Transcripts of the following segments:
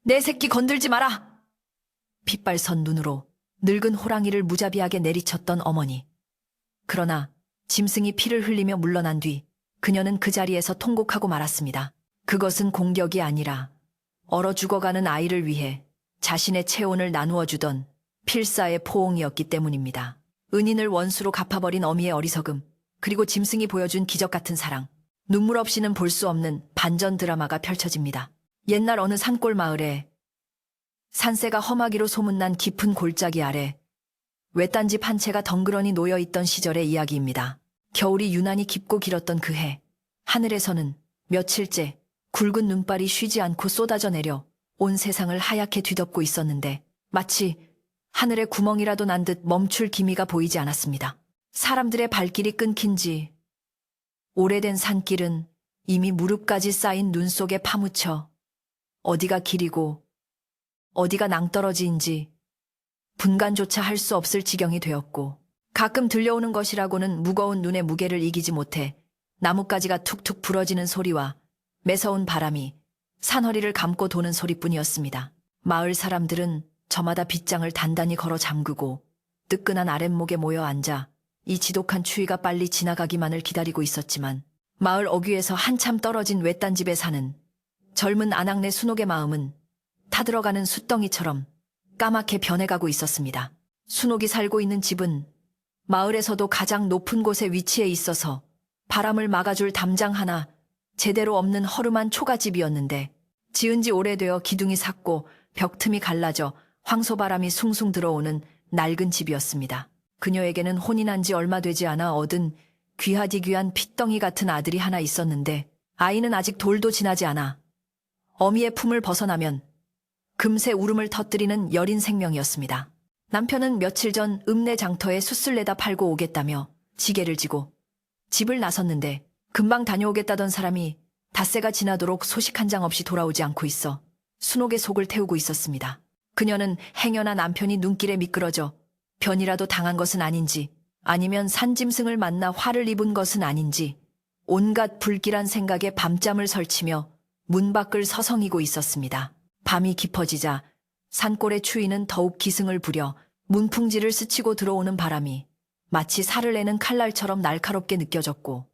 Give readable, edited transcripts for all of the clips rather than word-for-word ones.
내 새끼 건들지 마라! 핏발선 눈으로 늙은 호랑이를 무자비하게 내리쳤던 어머니. 그러나 짐승이 피를 흘리며 물러난 뒤 그녀는 그 자리에서 통곡하고 말았습니다. 그것은 공격이 아니라 얼어 죽어가는 아이를 위해 자신의 체온을 나누어 주던 필사의 포옹이었기 때문입니다. 은인을 원수로 갚아버린 어미의 어리석음, 그리고 짐승이 보여준 기적 같은 사랑. 눈물 없이는 볼 수 없는 반전 드라마가 펼쳐집니다. 옛날 어느 산골 마을에 산새가 험하기로 소문난 깊은 골짜기 아래 외딴 집 한 채가 덩그러니 놓여있던 시절의 이야기입니다. 겨울이 유난히 깊고 길었던 그 해, 하늘에서는 며칠째 굵은 눈발이 쉬지 않고 쏟아져 내려 온 세상을 하얗게 뒤덮고 있었는데 마치 하늘에 구멍이라도 난 듯 멈출 기미가 보이지 않았습니다. 사람들의 발길이 끊긴 지 오래된 산길은 이미 무릎까지 쌓인 눈 속에 파묻혀 어디가 길이고 어디가 낭떠러지인지 분간조차 할 수 없을 지경이 되었고, 가끔 들려오는 것이라고는 무거운 눈의 무게를 이기지 못해 나뭇가지가 툭툭 부러지는 소리와 매서운 바람이 산허리를 감고 도는 소리뿐이었습니다. 마을 사람들은 저마다 빗장을 단단히 걸어 잠그고 뜨끈한 아랫목에 모여 앉아 이 지독한 추위가 빨리 지나가기만을 기다리고 있었지만, 마을 어귀에서 한참 떨어진 외딴 집에 사는 젊은 아낙네 순옥의 마음은 타들어가는 숫덩이처럼 까맣게 변해가고 있었습니다. 순옥이 살고 있는 집은 마을에서도 가장 높은 곳에 위치해 있어서 바람을 막아줄 담장 하나 제대로 없는 허름한 초가집이었는데, 지은 지 오래되어 기둥이 삭고 벽틈이 갈라져 황소바람이 숭숭 들어오는 낡은 집이었습니다. 그녀에게는 혼이 난 지 얼마 되지 않아 얻은 귀하디귀한 핏덩이 같은 아들이 하나 있었는데, 아이는 아직 돌도 지나지 않아 어미의 품을 벗어나면 금세 울음을 터뜨리는 여린 생명이었습니다. 남편은 며칠 전 읍내 장터에 숯을 내다 팔고 오겠다며 지게를 지고 집을 나섰는데, 금방 다녀오겠다던 사람이 닷새가 지나도록 소식 한 장 없이 돌아오지 않고 있어 순옥의 속을 태우고 있었습니다. 그녀는 행여나 남편이 눈길에 미끄러져 변이라도 당한 것은 아닌지, 아니면 산짐승을 만나 화를 입은 것은 아닌지 온갖 불길한 생각에 밤잠을 설치며 문 밖을 서성이고 있었습니다. 밤이 깊어지자 산골의 추위는 더욱 기승을 부려 문풍지를 스치고 들어오는 바람이 마치 살을 내는 칼날처럼 날카롭게 느껴졌고,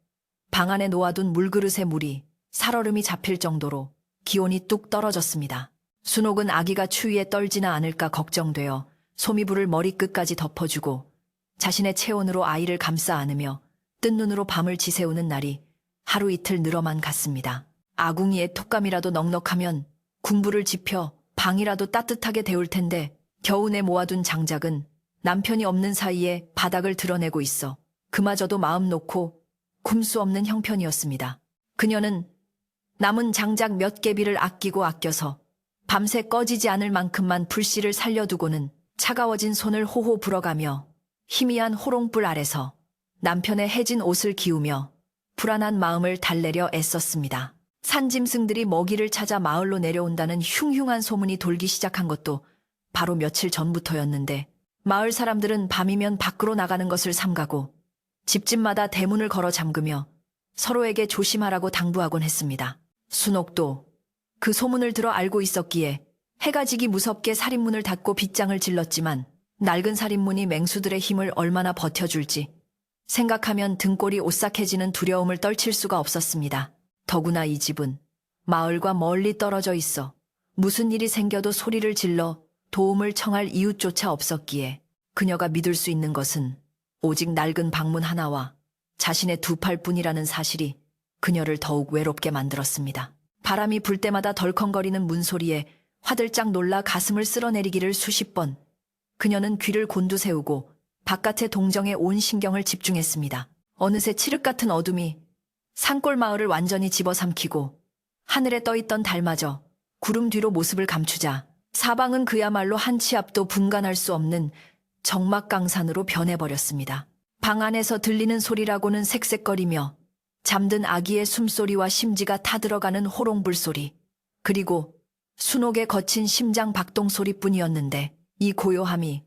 방 안에 놓아둔 물그릇의 물이 살얼음이 잡힐 정도로 기온이 뚝 떨어졌습니다. 순옥은 아기가 추위에 떨지나 않을까 걱정되어 소미불을 머리끝까지 덮어주고 자신의 체온으로 아이를 감싸 안으며 뜬 눈으로 밤을 지새우는 날이 하루 이틀 늘어만 갔습니다. 아궁이에 톡감이라도 넉넉하면 군부를 지펴 방이라도 따뜻하게 데울 텐데, 겨우내 모아둔 장작은 남편이 없는 사이에 바닥을 드러내고 있어 그마저도 마음 놓고 굼 수 없는 형편이었습니다. 그녀는 남은 장작 몇 개비를 아껴서 밤새 꺼지지 않을 만큼만 불씨를 살려두고는 차가워진 손을 호호 불어가며 희미한 호롱불 아래서 남편의 해진 옷을 기우며 불안한 마음을 달래려 애썼습니다. 산짐승들이 먹이를 찾아 마을로 내려온다는 흉흉한 소문이 돌기 시작한 것도 바로 며칠 전부터였는데, 마을 사람들은 밤이면 밖으로 나가는 것을 삼가고 집집마다 대문을 걸어 잠그며 서로에게 조심하라고 당부하곤 했습니다. 순옥도 그 소문을 들어 알고 있었기에 해가 지기 무섭게 살인문을 닫고 빗장을 질렀지만, 낡은 살인문이 맹수들의 힘을 얼마나 버텨줄지 생각하면 등골이 오싹해지는 두려움을 떨칠 수가 없었습니다. 더구나 이 집은 마을과 멀리 떨어져 있어 무슨 일이 생겨도 소리를 질러 도움을 청할 이웃조차 없었기에 그녀가 믿을 수 있는 것은 오직 낡은 방문 하나와 자신의 두 팔뿐이라는 사실이 그녀를 더욱 외롭게 만들었습니다. 바람이 불 때마다 덜컹거리는 문소리에 화들짝 놀라 가슴을 쓸어내리기를 수십 번 그녀는 귀를 곤두세우고 바깥의 동정에 온 신경을 집중했습니다. 어느새 칠흑 같은 어둠이 산골 마을을 완전히 집어삼키고 하늘에 떠있던 달마저 구름 뒤로 모습을 감추자 사방은 그야말로 한 치 앞도 분간할 수 없는 적막강산으로 변해버렸습니다. 방 안에서 들리는 소리라고는 색색거리며 잠든 아기의 숨소리와 심지가 타들어가는 호롱불 소리, 그리고 순옥의 거친 심장 박동 소리뿐이었는데, 이 고요함이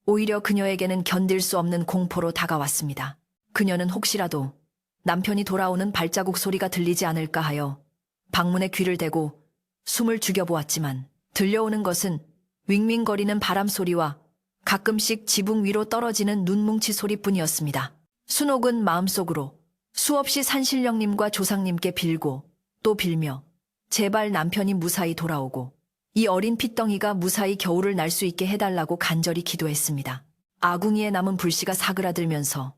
오히려 그녀에게는 견딜 수 없는 공포로 다가왔습니다. 그녀는 혹시라도 남편이 돌아오는 발자국 소리가 들리지 않을까 하여 방문에 귀를 대고 숨을 죽여보았지만 들려오는 것은 윙윙거리는 바람 소리와 가끔씩 지붕 위로 떨어지는 눈뭉치 소리뿐이었습니다. 순옥은 마음속으로 수없이 산신령님과 조상님께 빌고 또 빌며 제발 남편이 무사히 돌아오고 이 어린 핏덩이가 무사히 겨울을 날 수 있게 해달라고 간절히 기도했습니다. 아궁이에 남은 불씨가 사그라들면서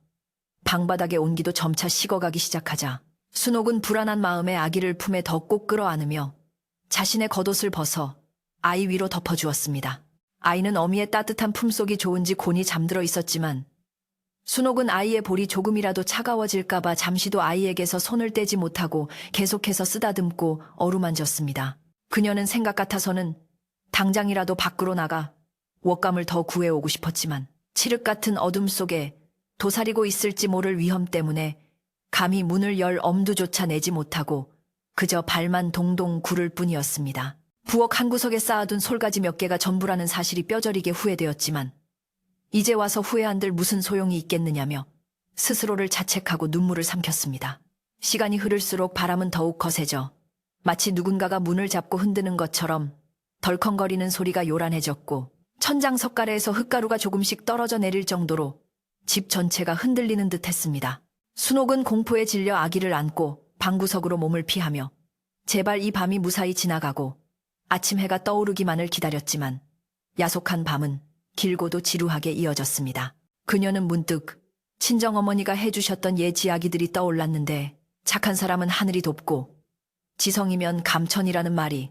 방바닥의 온기도 점차 식어가기 시작하자 순옥은 불안한 마음에 아기를 품에 더 꼭 끌어안으며 자신의 겉옷을 벗어 아이 위로 덮어주었습니다. 아이는 어미의 따뜻한 품속이 좋은지 곤히 잠들어 있었지만 순옥은 아이의 볼이 조금이라도 차가워질까봐 잠시도 아이에게서 손을 떼지 못하고 계속해서 쓰다듬고 어루만졌습니다. 그녀는 생각 같아서는 당장이라도 밖으로 나가 웍감을 더 구해오고 싶었지만 칠흑 같은 어둠 속에 도사리고 있을지 모를 위험 때문에 감히 문을 열 엄두조차 내지 못하고 그저 발만 동동 구를 뿐이었습니다. 부엌 한 구석에 쌓아둔 솔가지 몇 개가 전부라는 사실이 뼈저리게 후회되었지만 이제 와서 후회한들 무슨 소용이 있겠느냐며 스스로를 자책하고 눈물을 삼켰습니다. 시간이 흐를수록 바람은 더욱 거세져 마치 누군가가 문을 잡고 흔드는 것처럼 덜컹거리는 소리가 요란해졌고 천장 석가래에서 흙가루가 조금씩 떨어져 내릴 정도로 집 전체가 흔들리는 듯 했습니다. 순옥은 공포에 질려 아기를 안고 방구석으로 몸을 피하며 제발 이 밤이 무사히 지나가고 아침 해가 떠오르기만을 기다렸지만 야속한 밤은 길고도 지루하게 이어졌습니다. 그녀는 문득 친정어머니가 해주셨던 옛 이야기들이 떠올랐는데 착한 사람은 하늘이 돕고 지성이면 감천이라는 말이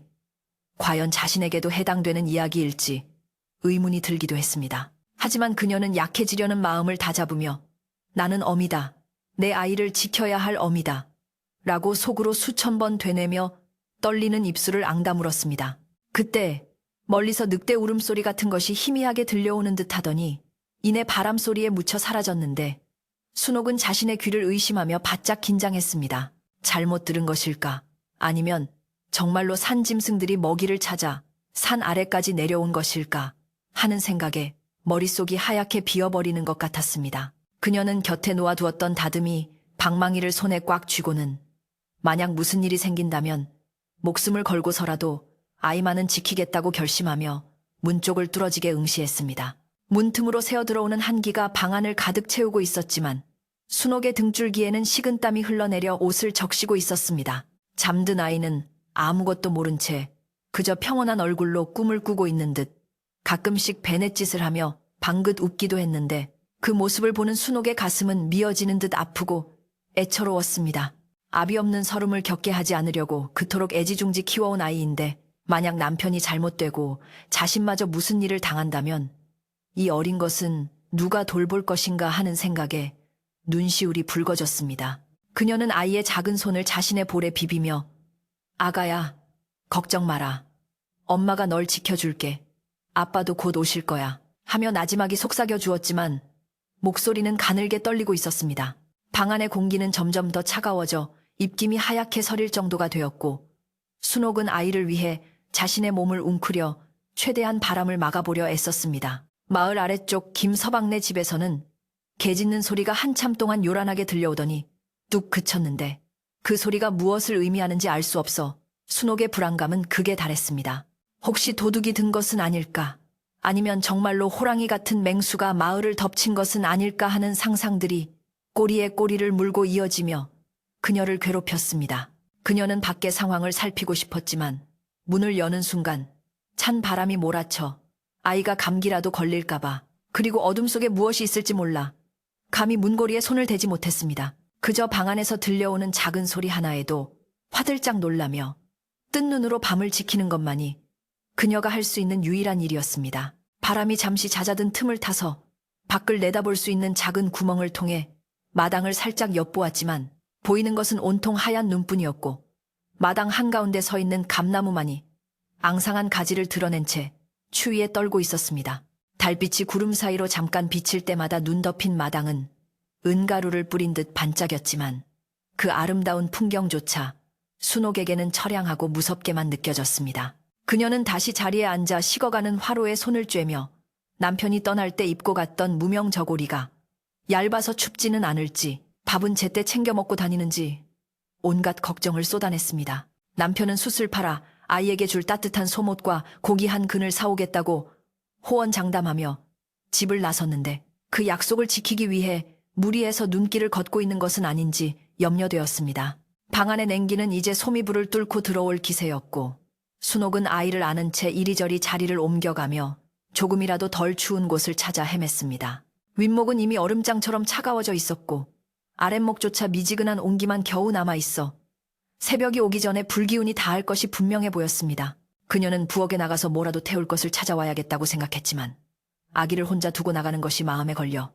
과연 자신에게도 해당되는 이야기일지 의문이 들기도 했습니다. 하지만 그녀는 약해지려는 마음을 다잡으며 나는 어미다. 내 아이를 지켜야 할 어미다. 라고 속으로 수천 번 되뇌며 떨리는 입술을 앙다물었습니다. 그때 멀리서 늑대 울음소리 같은 것이 희미하게 들려오는 듯 하더니 이내 바람소리에 묻혀 사라졌는데 순옥은 자신의 귀를 의심하며 바짝 긴장했습니다. 잘못 들은 것일까? 아니면 정말로 산짐승들이 먹이를 찾아 산 아래까지 내려온 것일까? 하는 생각에 머릿속이 하얗게 비어버리는 것 같았습니다. 그녀는 곁에 놓아두었던 다듬이 방망이를 손에 꽉 쥐고는 만약 무슨 일이 생긴다면 목숨을 걸고서라도 아이만은 지키겠다고 결심하며 문 쪽을 뚫어지게 응시했습니다. 문틈으로 새어들어오는 한기가 방 안을 가득 채우고 있었지만 순옥의 등줄기에는 식은땀이 흘러내려 옷을 적시고 있었습니다. 잠든 아이는 아무것도 모른 채 그저 평온한 얼굴로 꿈을 꾸고 있는 듯 가끔씩 베넷짓을 하며 방긋 웃기도 했는데 그 모습을 보는 순옥의 가슴은 미어지는 듯 아프고 애처로웠습니다. 아비 없는 서름을 겪게 하지 않으려고 그토록 애지중지 키워온 아이인데 만약 남편이 잘못되고 자신마저 무슨 일을 당한다면 이 어린 것은 누가 돌볼 것인가 하는 생각에 눈시울이 붉어졌습니다. 그녀는 아이의 작은 손을 자신의 볼에 비비며 아가야, 걱정 마라. 엄마가 널 지켜줄게. 아빠도 곧 오실 거야. 하며 나지막이 속삭여 주었지만 목소리는 가늘게 떨리고 있었습니다. 방 안의 공기는 점점 더 차가워져 입김이 하얗게 서릴 정도가 되었고 순옥은 아이를 위해 자신의 몸을 웅크려 최대한 바람을 막아보려 애썼습니다. 마을 아래쪽 김서방네 집에서는 개 짖는 소리가 한참 동안 요란하게 들려오더니 뚝 그쳤는데 그 소리가 무엇을 의미하는지 알 수 없어 순옥의 불안감은 극에 달했습니다. 혹시 도둑이 든 것은 아닐까? 아니면 정말로 호랑이 같은 맹수가 마을을 덮친 것은 아닐까 하는 상상들이 꼬리에 꼬리를 물고 이어지며 그녀를 괴롭혔습니다. 그녀는 밖의 상황을 살피고 싶었지만 문을 여는 순간 찬 바람이 몰아쳐 아이가 감기라도 걸릴까봐 그리고 어둠 속에 무엇이 있을지 몰라 감히 문고리에 손을 대지 못했습니다. 그저 방 안에서 들려오는 작은 소리 하나에도 화들짝 놀라며 뜬 눈으로 밤을 지키는 것만이 그녀가 할 수 있는 유일한 일이었습니다. 바람이 잠시 잦아든 틈을 타서 밖을 내다볼 수 있는 작은 구멍을 통해 마당을 살짝 엿보았지만 보이는 것은 온통 하얀 눈뿐이었고 마당 한가운데 서 있는 감나무만이 앙상한 가지를 드러낸 채 추위에 떨고 있었습니다. 달빛이 구름 사이로 잠깐 비칠 때마다 눈 덮인 마당은 은가루를 뿌린 듯 반짝였지만 그 아름다운 풍경조차 순옥에게는 처량하고 무섭게만 느껴졌습니다. 그녀는 다시 자리에 앉아 식어가는 화로에 손을 쬐며 남편이 떠날 때 입고 갔던 무명 저고리가 얇아서 춥지는 않을지 밥은 제때 챙겨 먹고 다니는지 온갖 걱정을 쏟아냈습니다. 남편은 숯을 팔아 아이에게 줄 따뜻한 속옷과 고기 한 근을 사오겠다고 호언장담하며 집을 나섰는데 그 약속을 지키기 위해 무리해서 눈길을 걷고 있는 것은 아닌지 염려되었습니다. 방 안의 냉기는 이제 소미불을 뚫고 들어올 기세였고 순옥은 아이를 안은 채 이리저리 자리를 옮겨가며 조금이라도 덜 추운 곳을 찾아 헤맸습니다. 윗목은 이미 얼음장처럼 차가워져 있었고 아랫목조차 미지근한 온기만 겨우 남아있어 새벽이 오기 전에 불기운이 닿을 것이 분명해 보였습니다. 그녀는 부엌에 나가서 뭐라도 태울 것을 찾아와야겠다고 생각했지만 아기를 혼자 두고 나가는 것이 마음에 걸려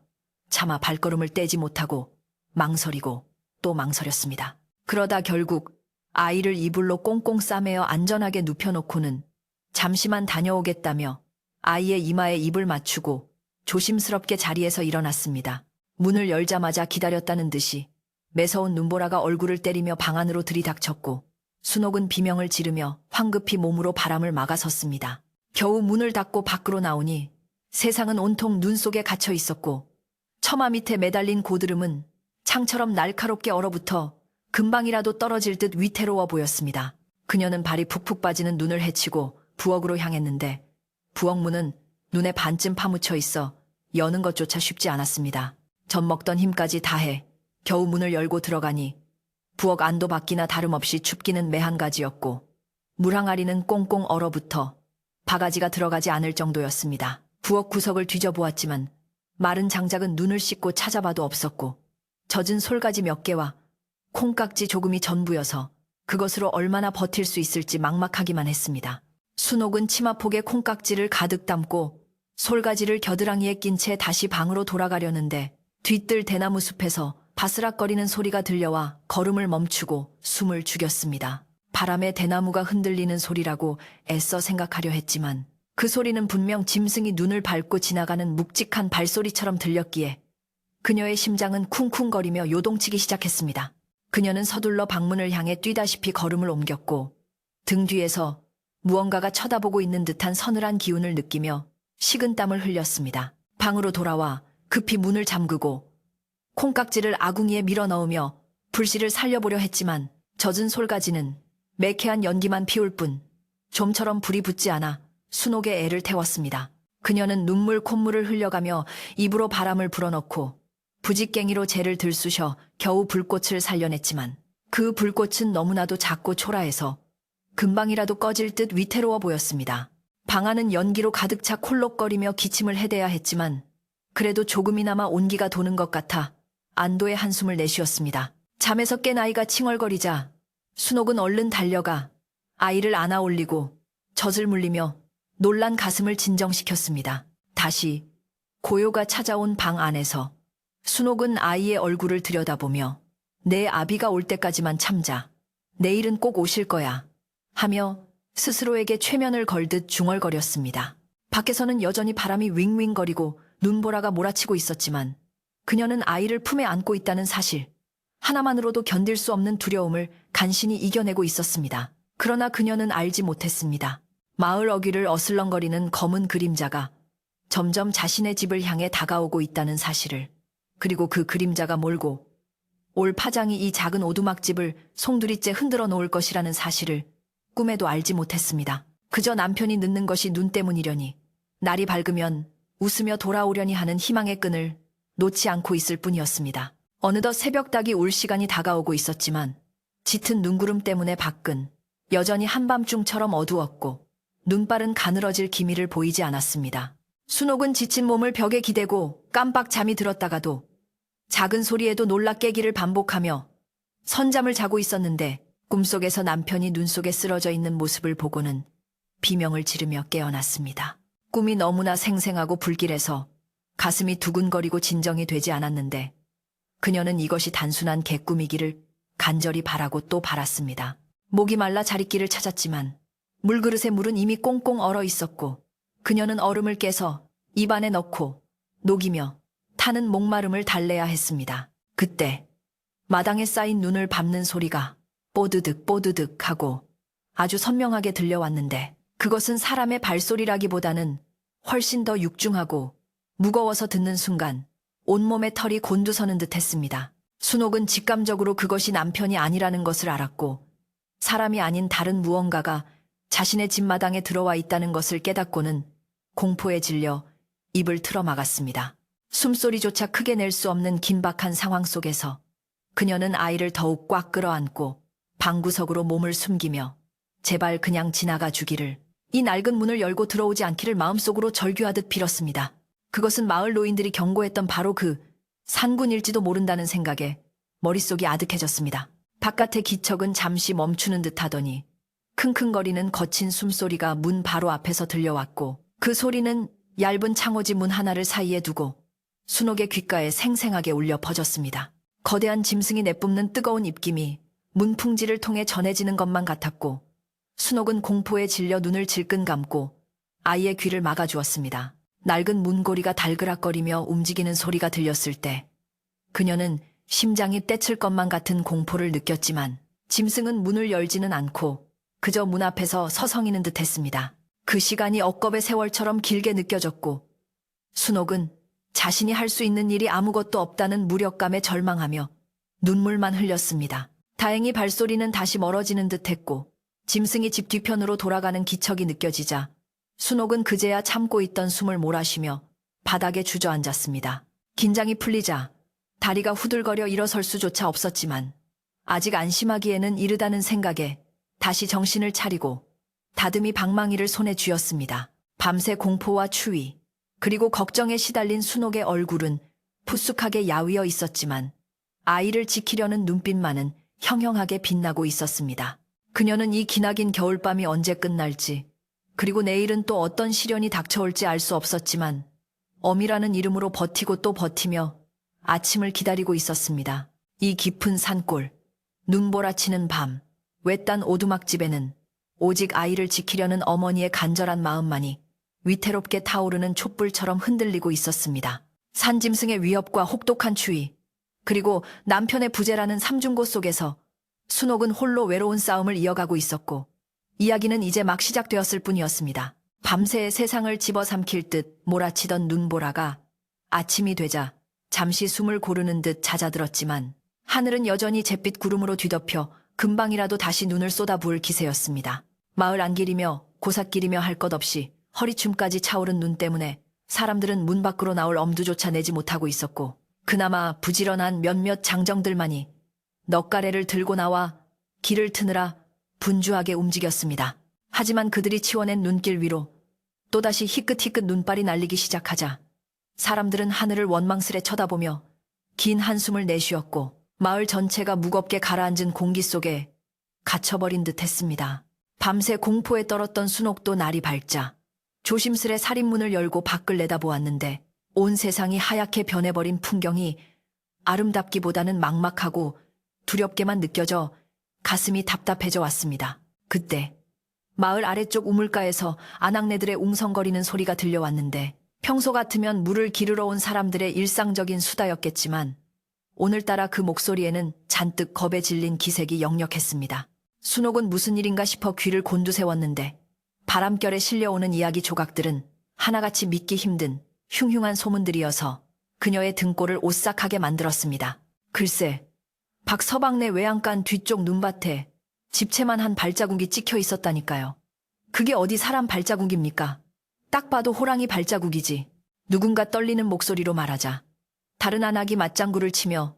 차마 발걸음을 떼지 못하고 망설이고 또 망설였습니다. 그러다 결국 아이를 이불로 꽁꽁 싸매어 안전하게 눕혀놓고는 잠시만 다녀오겠다며 아이의 이마에 입을 맞추고 조심스럽게 자리에서 일어났습니다. 문을 열자마자 기다렸다는 듯이 매서운 눈보라가 얼굴을 때리며 방 안으로 들이닥쳤고 순옥은 비명을 지르며 황급히 몸으로 바람을 막아섰습니다. 겨우 문을 닫고 밖으로 나오니 세상은 온통 눈 속에 갇혀 있었고 처마 밑에 매달린 고드름은 창처럼 날카롭게 얼어붙어 금방이라도 떨어질 듯 위태로워 보였습니다. 그녀는 발이 푹푹 빠지는 눈을 헤치고 부엌으로 향했는데 부엌 문은 눈에 반쯤 파묻혀 있어 여는 것조차 쉽지 않았습니다. 젖먹던 힘까지 다해 겨우 문을 열고 들어가니 부엌 안도 밖이나 다름없이 춥기는 매한가지였고 물 항아리는 꽁꽁 얼어붙어 바가지가 들어가지 않을 정도였습니다. 부엌 구석을 뒤져보았지만 마른 장작은 눈을 씻고 찾아봐도 없었고 젖은 솔가지 몇 개와 콩깍지 조금이 전부여서 그것으로 얼마나 버틸 수 있을지 막막하기만 했습니다. 순옥은 치마폭에 콩깍지를 가득 담고 솔가지를 겨드랑이에 낀 채 다시 방으로 돌아가려는데 뒤뜰 대나무 숲에서 바스락거리는 소리가 들려와 걸음을 멈추고 숨을 죽였습니다. 바람에 대나무가 흔들리는 소리라고 애써 생각하려 했지만 그 소리는 분명 짐승이 눈을 밟고 지나가는 묵직한 발소리처럼 들렸기에 그녀의 심장은 쿵쿵거리며 요동치기 시작했습니다. 그녀는 서둘러 방문을 향해 뛰다시피 걸음을 옮겼고 등 뒤에서 무언가가 쳐다보고 있는 듯한 서늘한 기운을 느끼며 식은땀을 흘렸습니다. 방으로 돌아와 급히 문을 잠그고 콩깍지를 아궁이에 밀어넣으며 불씨를 살려보려 했지만 젖은 솔가지는 매캐한 연기만 피울 뿐 좀처럼 불이 붙지 않아 순옥의 애를 태웠습니다. 그녀는 눈물 콧물을 흘려가며 입으로 바람을 불어넣고 부직갱이로 재를 들쑤셔 겨우 불꽃을 살려냈지만 그 불꽃은 너무나도 작고 초라해서 금방이라도 꺼질 듯 위태로워 보였습니다. 방 안은 연기로 가득 차 콜록거리며 기침을 해대야 했지만 그래도 조금이나마 온기가 도는 것 같아 안도의 한숨을 내쉬었습니다. 잠에서 깬 아이가 칭얼거리자 순옥은 얼른 달려가 아이를 안아 올리고 젖을 물리며 놀란 가슴을 진정시켰습니다. 다시 고요가 찾아온 방 안에서 순옥은 아이의 얼굴을 들여다보며 내 아비가 올 때까지만 참자. 내일은 꼭 오실 거야. 하며 스스로에게 최면을 걸듯 중얼거렸습니다. 밖에서는 여전히 바람이 윙윙거리고 눈보라가 몰아치고 있었지만 그녀는 아이를 품에 안고 있다는 사실 하나만으로도 견딜 수 없는 두려움을 간신히 이겨내고 있었습니다. 그러나 그녀는 알지 못했습니다. 마을 어귀를 어슬렁거리는 검은 그림자가 점점 자신의 집을 향해 다가오고 있다는 사실을, 그리고 그 그림자가 몰고 올 파장이 이 작은 오두막집을 송두리째 흔들어 놓을 것이라는 사실을 꿈에도 알지 못했습니다. 그저 남편이 늦는 것이 눈 때문이려니 날이 밝으면 웃으며 돌아오려니 하는 희망의 끈을 놓지 않고 있을 뿐이었습니다. 어느덧 새벽닭이 올 시간이 다가오고 있었지만 짙은 눈구름 때문에 밖은 여전히 한밤중처럼 어두웠고 눈발은 가늘어질 기미를 보이지 않았습니다. 순옥은 지친 몸을 벽에 기대고 깜빡 잠이 들었다가도 작은 소리에도 놀라 깨기를 반복하며 선잠을 자고 있었는데 꿈속에서 남편이 눈 속에 쓰러져 있는 모습을 보고는 비명을 지르며 깨어났습니다. 꿈이 너무나 생생하고 불길해서 가슴이 두근거리고 진정이 되지 않았는데 그녀는 이것이 단순한 개꿈이기를 간절히 바라고 또 바랐습니다. 목이 말라 자릿길을 찾았지만 물그릇에 물은 이미 꽁꽁 얼어 있었고 그녀는 얼음을 깨서 입안에 넣고 녹이며 타는 목마름을 달래야 했습니다. 그때 마당에 쌓인 눈을 밟는 소리가 뽀드득 뽀드득 하고 아주 선명하게 들려왔는데 그것은 사람의 발소리라기보다는 훨씬 더 육중하고 무거워서 듣는 순간 온몸의 털이 곤두서는 듯 했습니다. 순옥은 직감적으로 그것이 남편이 아니라는 것을 알았고 사람이 아닌 다른 무언가가 자신의 집마당에 들어와 있다는 것을 깨닫고는 공포에 질려 입을 틀어막았습니다. 숨소리조차 크게 낼 수 없는 긴박한 상황 속에서 그녀는 아이를 더욱 꽉 끌어안고 방구석으로 몸을 숨기며 제발 그냥 지나가 주기를, 이 낡은 문을 열고 들어오지 않기를 마음속으로 절규하듯 빌었습니다. 그것은 마을 노인들이 경고했던 바로 그 산군일지도 모른다는 생각에 머릿속이 아득해졌습니다. 바깥의 기척은 잠시 멈추는 듯 하더니 킁킁거리는 거친 숨소리가 문 바로 앞에서 들려왔고, 그 소리는 얇은 창호지 문 하나를 사이에 두고 순옥의 귓가에 생생하게 울려 퍼졌습니다. 거대한 짐승이 내뿜는 뜨거운 입김이 문풍지를 통해 전해지는 것만 같았고, 순옥은 공포에 질려 눈을 질끈 감고 아이의 귀를 막아주었습니다. 낡은 문고리가 달그락거리며 움직이는 소리가 들렸을 때 그녀는 심장이 떼칠 것만 같은 공포를 느꼈지만, 짐승은 문을 열지는 않고 그저 문 앞에서 서성이는 듯 했습니다. 그 시간이 억겁의 세월처럼 길게 느껴졌고, 순옥은 자신이 할 수 있는 일이 아무것도 없다는 무력감에 절망하며 눈물만 흘렸습니다. 다행히 발소리는 다시 멀어지는 듯 했고, 짐승이 집 뒤편으로 돌아가는 기척이 느껴지자 순옥은 그제야 참고 있던 숨을 몰아쉬며 바닥에 주저앉았습니다. 긴장이 풀리자 다리가 후들거려 일어설 수조차 없었지만 아직 안심하기에는 이르다는 생각에 다시 정신을 차리고 다듬이 방망이를 손에 쥐었습니다. 밤새 공포와 추위, 그리고 걱정에 시달린 순옥의 얼굴은 푸쑥하게 야위어 있었지만 아이를 지키려는 눈빛만은 형형하게 빛나고 있었습니다. 그녀는 이 기나긴 겨울밤이 언제 끝날지, 그리고 내일은 또 어떤 시련이 닥쳐올지 알 수 없었지만 어미라는 이름으로 버티고 또 버티며 아침을 기다리고 있었습니다. 이 깊은 산골, 눈보라치는 밤, 외딴 오두막집에는 오직 아이를 지키려는 어머니의 간절한 마음만이 위태롭게 타오르는 촛불처럼 흔들리고 있었습니다. 산짐승의 위협과 혹독한 추위, 그리고 남편의 부재라는 삼중고 속에서 순옥은 홀로 외로운 싸움을 이어가고 있었고, 이야기는 이제 막 시작되었을 뿐이었습니다. 밤새 세상을 집어삼킬 듯 몰아치던 눈보라가 아침이 되자 잠시 숨을 고르는 듯 잦아들었지만 하늘은 여전히 잿빛 구름으로 뒤덮여 금방이라도 다시 눈을 쏟아부을 기세였습니다. 마을 안길이며 고삿길이며 할 것 없이 허리춤까지 차오른 눈 때문에 사람들은 문 밖으로 나올 엄두조차 내지 못하고 있었고, 그나마 부지런한 몇몇 장정들만이 넉가래를 들고 나와 길을 트느라 분주하게 움직였습니다. 하지만 그들이 치워낸 눈길 위로 또다시 희끗희끗 눈발이 날리기 시작하자 사람들은 하늘을 원망스레 쳐다보며 긴 한숨을 내쉬었고, 마을 전체가 무겁게 가라앉은 공기 속에 갇혀버린 듯 했습니다. 밤새 공포에 떨었던 순옥도 날이 밝자 조심스레 살인문을 열고 밖을 내다보았는데 온 세상이 하얗게 변해버린 풍경이 아름답기보다는 막막하고 두렵게만 느껴져 가슴이 답답해져 왔습니다. 그때 마을 아래쪽 우물가에서 아낙네들의 웅성거리는 소리가 들려왔는데, 평소 같으면 물을 기르러 온 사람들의 일상적인 수다였겠지만 오늘따라 그 목소리에는 잔뜩 겁에 질린 기색이 역력했습니다. 순옥은 무슨 일인가 싶어 귀를 곤두세웠는데 바람결에 실려오는 이야기 조각들은 하나같이 믿기 힘든 흉흉한 소문들이어서 그녀의 등골을 오싹하게 만들었습니다. 글쎄, 박서방네 외양간 뒤쪽 눈밭에 집채만 한 발자국이 찍혀 있었다니까요. 그게 어디 사람 발자국입니까? 딱 봐도 호랑이 발자국이지. 누군가 떨리는 목소리로 말하자 다른 아낙이 맞장구를 치며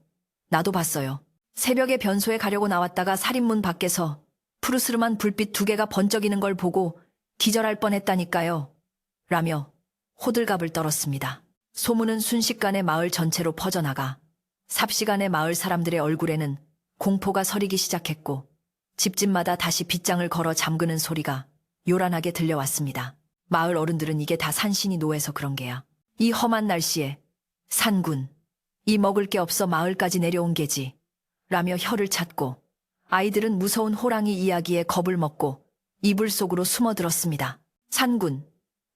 나도 봤어요. 새벽에 변소에 가려고 나왔다가 살인문 밖에서 푸르스름한 불빛 2개가 번쩍이는 걸 보고 기절할 뻔했다니까요. 라며 호들갑을 떨었습니다. 소문은 순식간에 마을 전체로 퍼져나가 삽시간에 마을 사람들의 얼굴에는 공포가 서리기 시작했고, 집집마다 다시 빗장을 걸어 잠그는 소리가 요란하게 들려왔습니다. 마을 어른들은 이게 다 산신이 노해서 그런 게야. 이 험한 날씨에 산군, 이 먹을 게 없어 마을까지 내려온 게지. 라며 혀를 찾고 아이들은 무서운 호랑이 이야기에 겁을 먹고 이불 속으로 숨어들었습니다. 산군,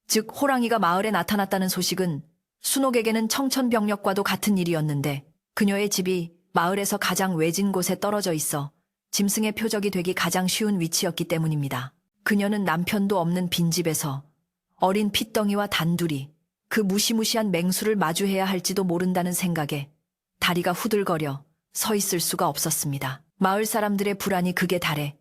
즉 호랑이가 마을에 나타났다는 소식은 순옥에게는 청천벽력과도 같은 일이었는데, 그녀의 집이 마을에서 가장 외진 곳에 떨어져 있어 짐승의 표적이 되기 가장 쉬운 위치였기 때문입니다. 그녀는 남편도 없는 빈집에서 어린 핏덩이와 단둘이 그 무시무시한 맹수를 마주해야 할지도 모른다는 생각에 다리가 후들거려 서 있을 수가 없었습니다. 마을 사람들의 불안이 극에 달해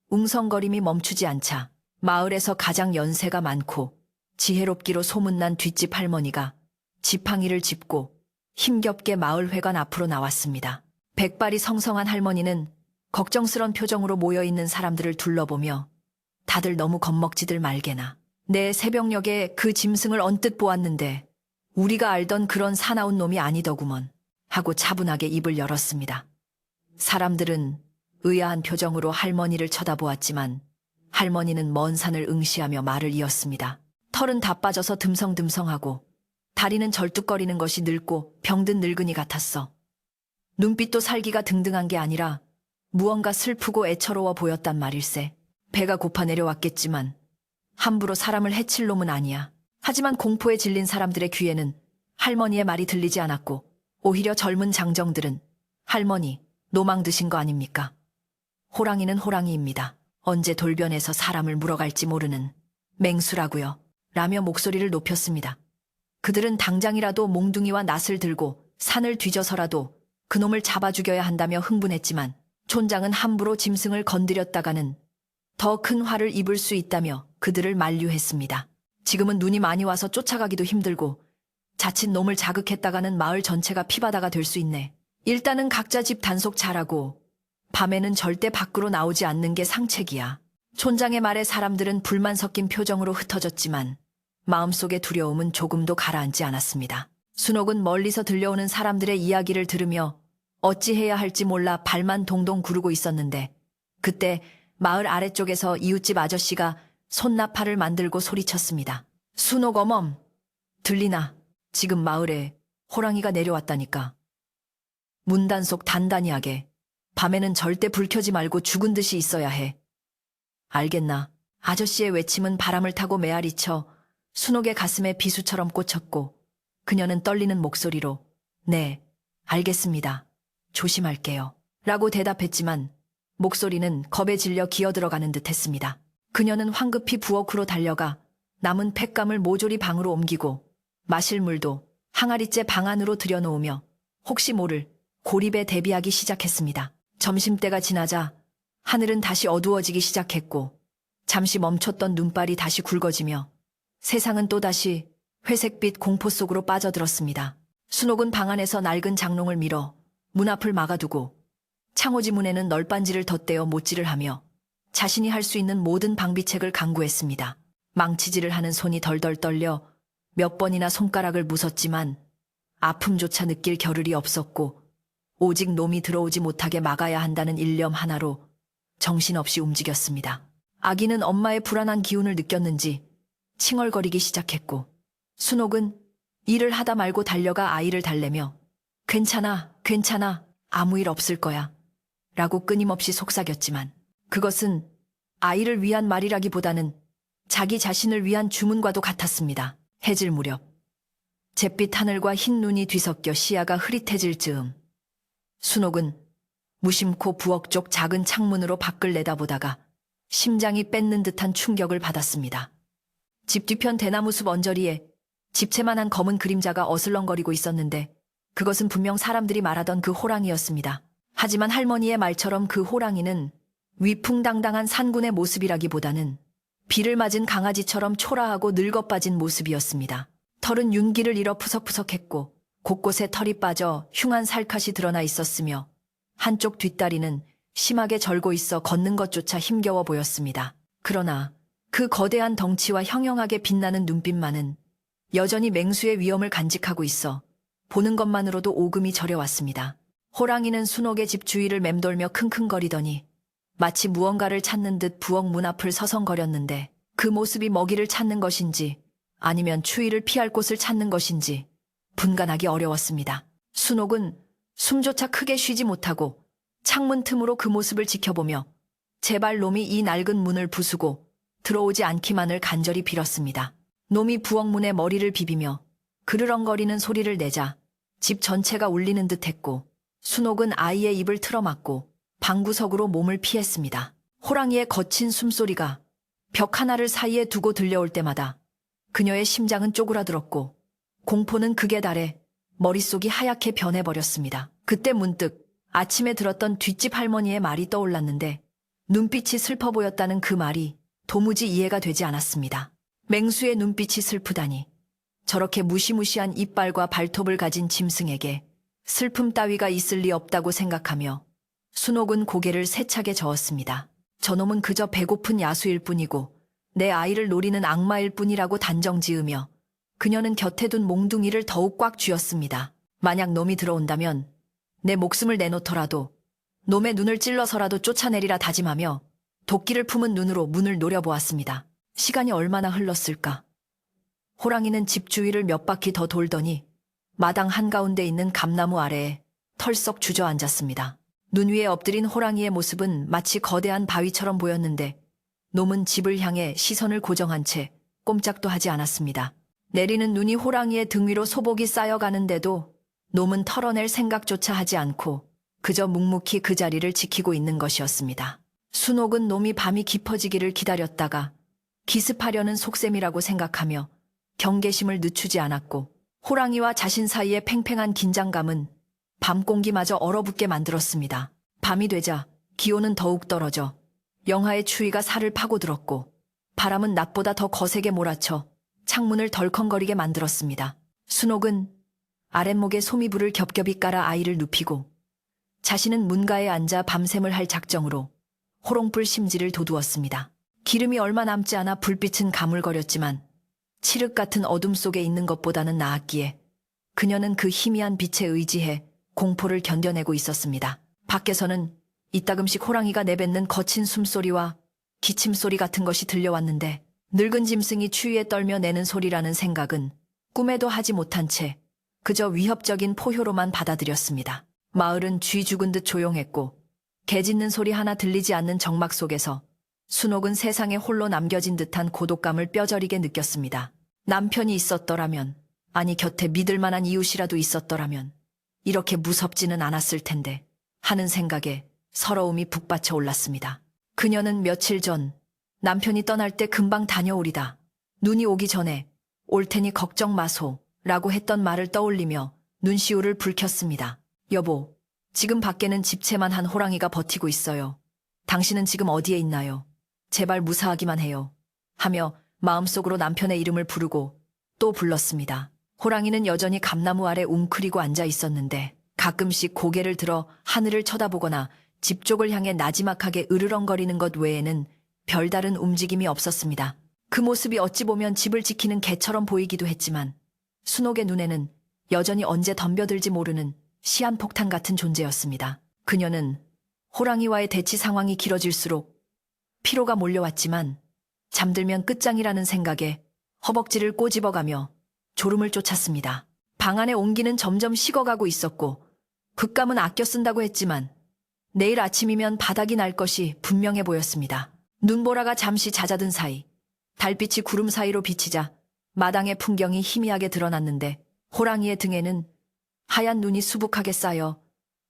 웅성거림이 멈추지 않자 마을에서 가장 연세가 많고 지혜롭기로 소문난 뒷집 할머니가 지팡이를 짚고 힘겹게 마을회관 앞으로 나왔습니다. 백발이 성성한 할머니는 걱정스런 표정으로 모여있는 사람들을 둘러보며 다들 너무 겁먹지들 말게나. 내 새벽녘에 그 짐승을 언뜻 보았는데 우리가 알던 그런 사나운 놈이 아니더구먼 하고 차분하게 입을 열었습니다. 사람들은 의아한 표정으로 할머니를 쳐다보았지만 할머니는 먼 산을 응시하며 말을 이었습니다. 털은 다 빠져서 듬성듬성하고 다리는 절뚝거리는 것이 늙고 병든 늙은이 같았어. 눈빛도 살기가 등등한 게 아니라 무언가 슬프고 애처로워 보였단 말일세. 배가 고파 내려왔겠지만 함부로 사람을 해칠 놈은 아니야. 하지만 공포에 질린 사람들의 귀에는 할머니의 말이 들리지 않았고 오히려 젊은 장정들은 할머니, 노망 드신 거 아닙니까? 호랑이는 호랑이입니다. 언제 돌변해서 사람을 물어갈지 모르는 맹수라고요. 라며 목소리를 높였습니다. 그들은 당장이라도 몽둥이와 낫을 들고 산을 뒤져서라도 그놈을 잡아 죽여야 한다며 흥분했지만 촌장은 함부로 짐승을 건드렸다가는 더 큰 화를 입을 수 있다며 그들을 만류했습니다. 지금은 눈이 많이 와서 쫓아가기도 힘들고 자칫 놈을 자극했다가는 마을 전체가 피바다가 될 수 있네. 일단은 각자 집 단속 잘하고 밤에는 절대 밖으로 나오지 않는 게 상책이야. 촌장의 말에 사람들은 불만 섞인 표정으로 흩어졌지만 마음속의 두려움은 조금도 가라앉지 않았습니다. 순옥은 멀리서 들려오는 사람들의 이야기를 들으며 어찌해야 할지 몰라 발만 동동 구르고 있었는데 그때 마을 아래쪽에서 이웃집 아저씨가 손나팔을 만들고 소리쳤습니다. 순옥 어멈, 들리나? 지금 마을에 호랑이가 내려왔다니까. 문단속 단단히 하게. 밤에는 절대 불 켜지 말고 죽은 듯이 있어야 해. 알겠나? 아저씨의 외침은 바람을 타고 메아리쳐 순옥의 가슴에 비수처럼 꽂혔고 그녀는 떨리는 목소리로 네, 알겠습니다. 조심할게요. 라고 대답했지만 목소리는 겁에 질려 기어들어가는 듯 했습니다. 그녀는 황급히 부엌으로 달려가 남은 팩감을 모조리 방으로 옮기고 마실 물도 항아리째 방 안으로 들여놓으며 혹시 모를 고립에 대비하기 시작했습니다. 점심때가 지나자 하늘은 다시 어두워지기 시작했고 잠시 멈췄던 눈발이 다시 굵어지며 세상은 또다시 회색빛 공포 속으로 빠져들었습니다. 순옥은 방 안에서 낡은 장롱을 밀어 문 앞을 막아두고 창호지 문에는 널빤지를 덧대어 못질을 하며 자신이 할 수 있는 모든 방비책을 강구했습니다. 망치질을 하는 손이 덜덜 떨려 몇 번이나 손가락을 무섰지만 아픔조차 느낄 겨를이 없었고 오직 놈이 들어오지 못하게 막아야 한다는 일념 하나로 정신없이 움직였습니다. 아기는 엄마의 불안한 기운을 느꼈는지 칭얼거리기 시작했고 순옥은 일을 하다 말고 달려가 아이를 달래며 괜찮아, 괜찮아, 아무 일 없을 거야 라고 끊임없이 속삭였지만 그것은 아이를 위한 말이라기보다는 자기 자신을 위한 주문과도 같았습니다. 해질 무렵 잿빛 하늘과 흰 눈이 뒤섞여 시야가 흐릿해질 즈음 순옥은 무심코 부엌 쪽 작은 창문으로 밖을 내다보다가 심장이 뺏는 듯한 충격을 받았습니다. 집 뒤편 대나무숲 언저리에 집채만한 검은 그림자가 어슬렁거리고 있었는데 그것은 분명 사람들이 말하던 그 호랑이였습니다. 하지만 할머니의 말처럼 그 호랑이는 위풍당당한 산군의 모습이라기보다는 비를 맞은 강아지처럼 초라하고 늙어빠진 모습이었습니다. 털은 윤기를 잃어 푸석푸석했고 곳곳에 털이 빠져 흉한 살갗이 드러나 있었으며 한쪽 뒷다리는 심하게 절고 있어 걷는 것조차 힘겨워 보였습니다. 그러나 그 거대한 덩치와 형형하게 빛나는 눈빛만은 여전히 맹수의 위엄을 간직하고 있어 보는 것만으로도 오금이 저려왔습니다. 호랑이는 순옥의 집 주위를 맴돌며 킁킁거리더니 마치 무언가를 찾는 듯 부엌 문 앞을 서성거렸는데 그 모습이 먹이를 찾는 것인지 아니면 추위를 피할 곳을 찾는 것인지 분간하기 어려웠습니다. 순옥은 숨조차 크게 쉬지 못하고 창문 틈으로 그 모습을 지켜보며 제발 놈이 이 낡은 문을 부수고 들어오지 않기만을 간절히 빌었습니다. 놈이 부엌 문에 머리를 비비며 그르렁거리는 소리를 내자 집 전체가 울리는 듯했고 순옥은 아이의 입을 틀어막고 방구석으로 몸을 피했습니다. 호랑이의 거친 숨소리가 벽 하나를 사이에 두고 들려올 때마다 그녀의 심장은 쪼그라들었고 공포는 극에 달해 머릿속이 하얗게 변해버렸습니다. 그때 문득 아침에 들었던 뒷집 할머니의 말이 떠올랐는데 눈빛이 슬퍼 보였다는 그 말이 도무지 이해가 되지 않았습니다. 맹수의 눈빛이 슬프다니. 저렇게 무시무시한 이빨과 발톱을 가진 짐승에게 슬픔 따위가 있을 리 없다고 생각하며 순옥은 고개를 세차게 저었습니다. 저놈은 그저 배고픈 야수일 뿐이고 내 아이를 노리는 악마일 뿐이라고 단정 지으며 그녀는 곁에 둔 몽둥이를 더욱 꽉 쥐었습니다. 만약 놈이 들어온다면 내 목숨을 내놓더라도 놈의 눈을 찔러서라도 쫓아내리라 다짐하며 도끼를 품은 눈으로 문을 노려보았습니다. 시간이 얼마나 흘렀을까? 호랑이는 집 주위를 몇 바퀴 더 돌더니 마당 한가운데 있는 감나무 아래에 털썩 주저앉았습니다. 눈 위에 엎드린 호랑이의 모습은 마치 거대한 바위처럼 보였는데 놈은 집을 향해 시선을 고정한 채 꼼짝도 하지 않았습니다. 내리는 눈이 호랑이의 등 위로 소복이 쌓여가는데도 놈은 털어낼 생각조차 하지 않고 그저 묵묵히 그 자리를 지키고 있는 것이었습니다. 순옥은 놈이 밤이 깊어지기를 기다렸다가 기습하려는 속셈이라고 생각하며 경계심을 늦추지 않았고 호랑이와 자신 사이의 팽팽한 긴장감은 밤 공기마저 얼어붙게 만들었습니다. 밤이 되자 기온은 더욱 떨어져 영하의 추위가 살을 파고들었고 바람은 낮보다 더 거세게 몰아쳐 창문을 덜컹거리게 만들었습니다. 순옥은 아랫목에 소미불을 겹겹이 깔아 아이를 눕히고 자신은 문가에 앉아 밤샘을 할 작정으로 호롱불 심지를 돋우었습니다. 기름이 얼마 남지 않아 불빛은 가물거렸지만 칠흑 같은 어둠 속에 있는 것보다는 나았기에 그녀는 그 희미한 빛에 의지해 공포를 견뎌내고 있었습니다. 밖에서는 이따금씩 호랑이가 내뱉는 거친 숨소리와 기침소리 같은 것이 들려왔는데 늙은 짐승이 추위에 떨며 내는 소리라는 생각은 꿈에도 하지 못한 채 그저 위협적인 포효로만 받아들였습니다. 마을은 쥐 죽은 듯 조용했고 개 짖는 소리 하나 들리지 않는 정막 속에서 순옥은 세상에 홀로 남겨진 듯한 고독감을 뼈저리게 느꼈습니다. 남편이 있었더라면, 아니 곁에 믿을 만한 이웃이라도 있었더라면 이렇게 무섭지는 않았을 텐데 하는 생각에 서러움이 북받쳐 올랐습니다. 그녀는 며칠 전 남편이 떠날 때 금방 다녀오리다. 눈이 오기 전에 올 테니 걱정 마소 라고 했던 말을 떠올리며 눈시울을 붉혔습니다. 여보, 지금 밖에는 집채만 한 호랑이가 버티고 있어요. 당신은 지금 어디에 있나요? 제발 무사하기만 해요. 하며 마음속으로 남편의 이름을 부르고 또 불렀습니다. 호랑이는 여전히 감나무 아래 웅크리고 앉아 있었는데 가끔씩 고개를 들어 하늘을 쳐다보거나 집 쪽을 향해 나지막하게 으르렁거리는 것 외에는 별다른 움직임이 없었습니다. 그 모습이 어찌 보면 집을 지키는 개처럼 보이기도 했지만 순옥의 눈에는 여전히 언제 덤벼들지 모르는 시한폭탄 같은 존재였습니다. 그녀는 호랑이와의 대치 상황이 길어질수록 피로가 몰려왔지만 잠들면 끝장이라는 생각에 허벅지를 꼬집어가며 졸음을 쫓았습니다. 방 안의 온기는 점점 식어가고 있었고 곶감은 아껴 쓴다고 했지만 내일 아침이면 바닥이 날 것이 분명해 보였습니다. 눈보라가 잠시 잦아든 사이 달빛이 구름 사이로 비치자 마당의 풍경이 희미하게 드러났는데 호랑이의 등에는 하얀 눈이 수북하게 쌓여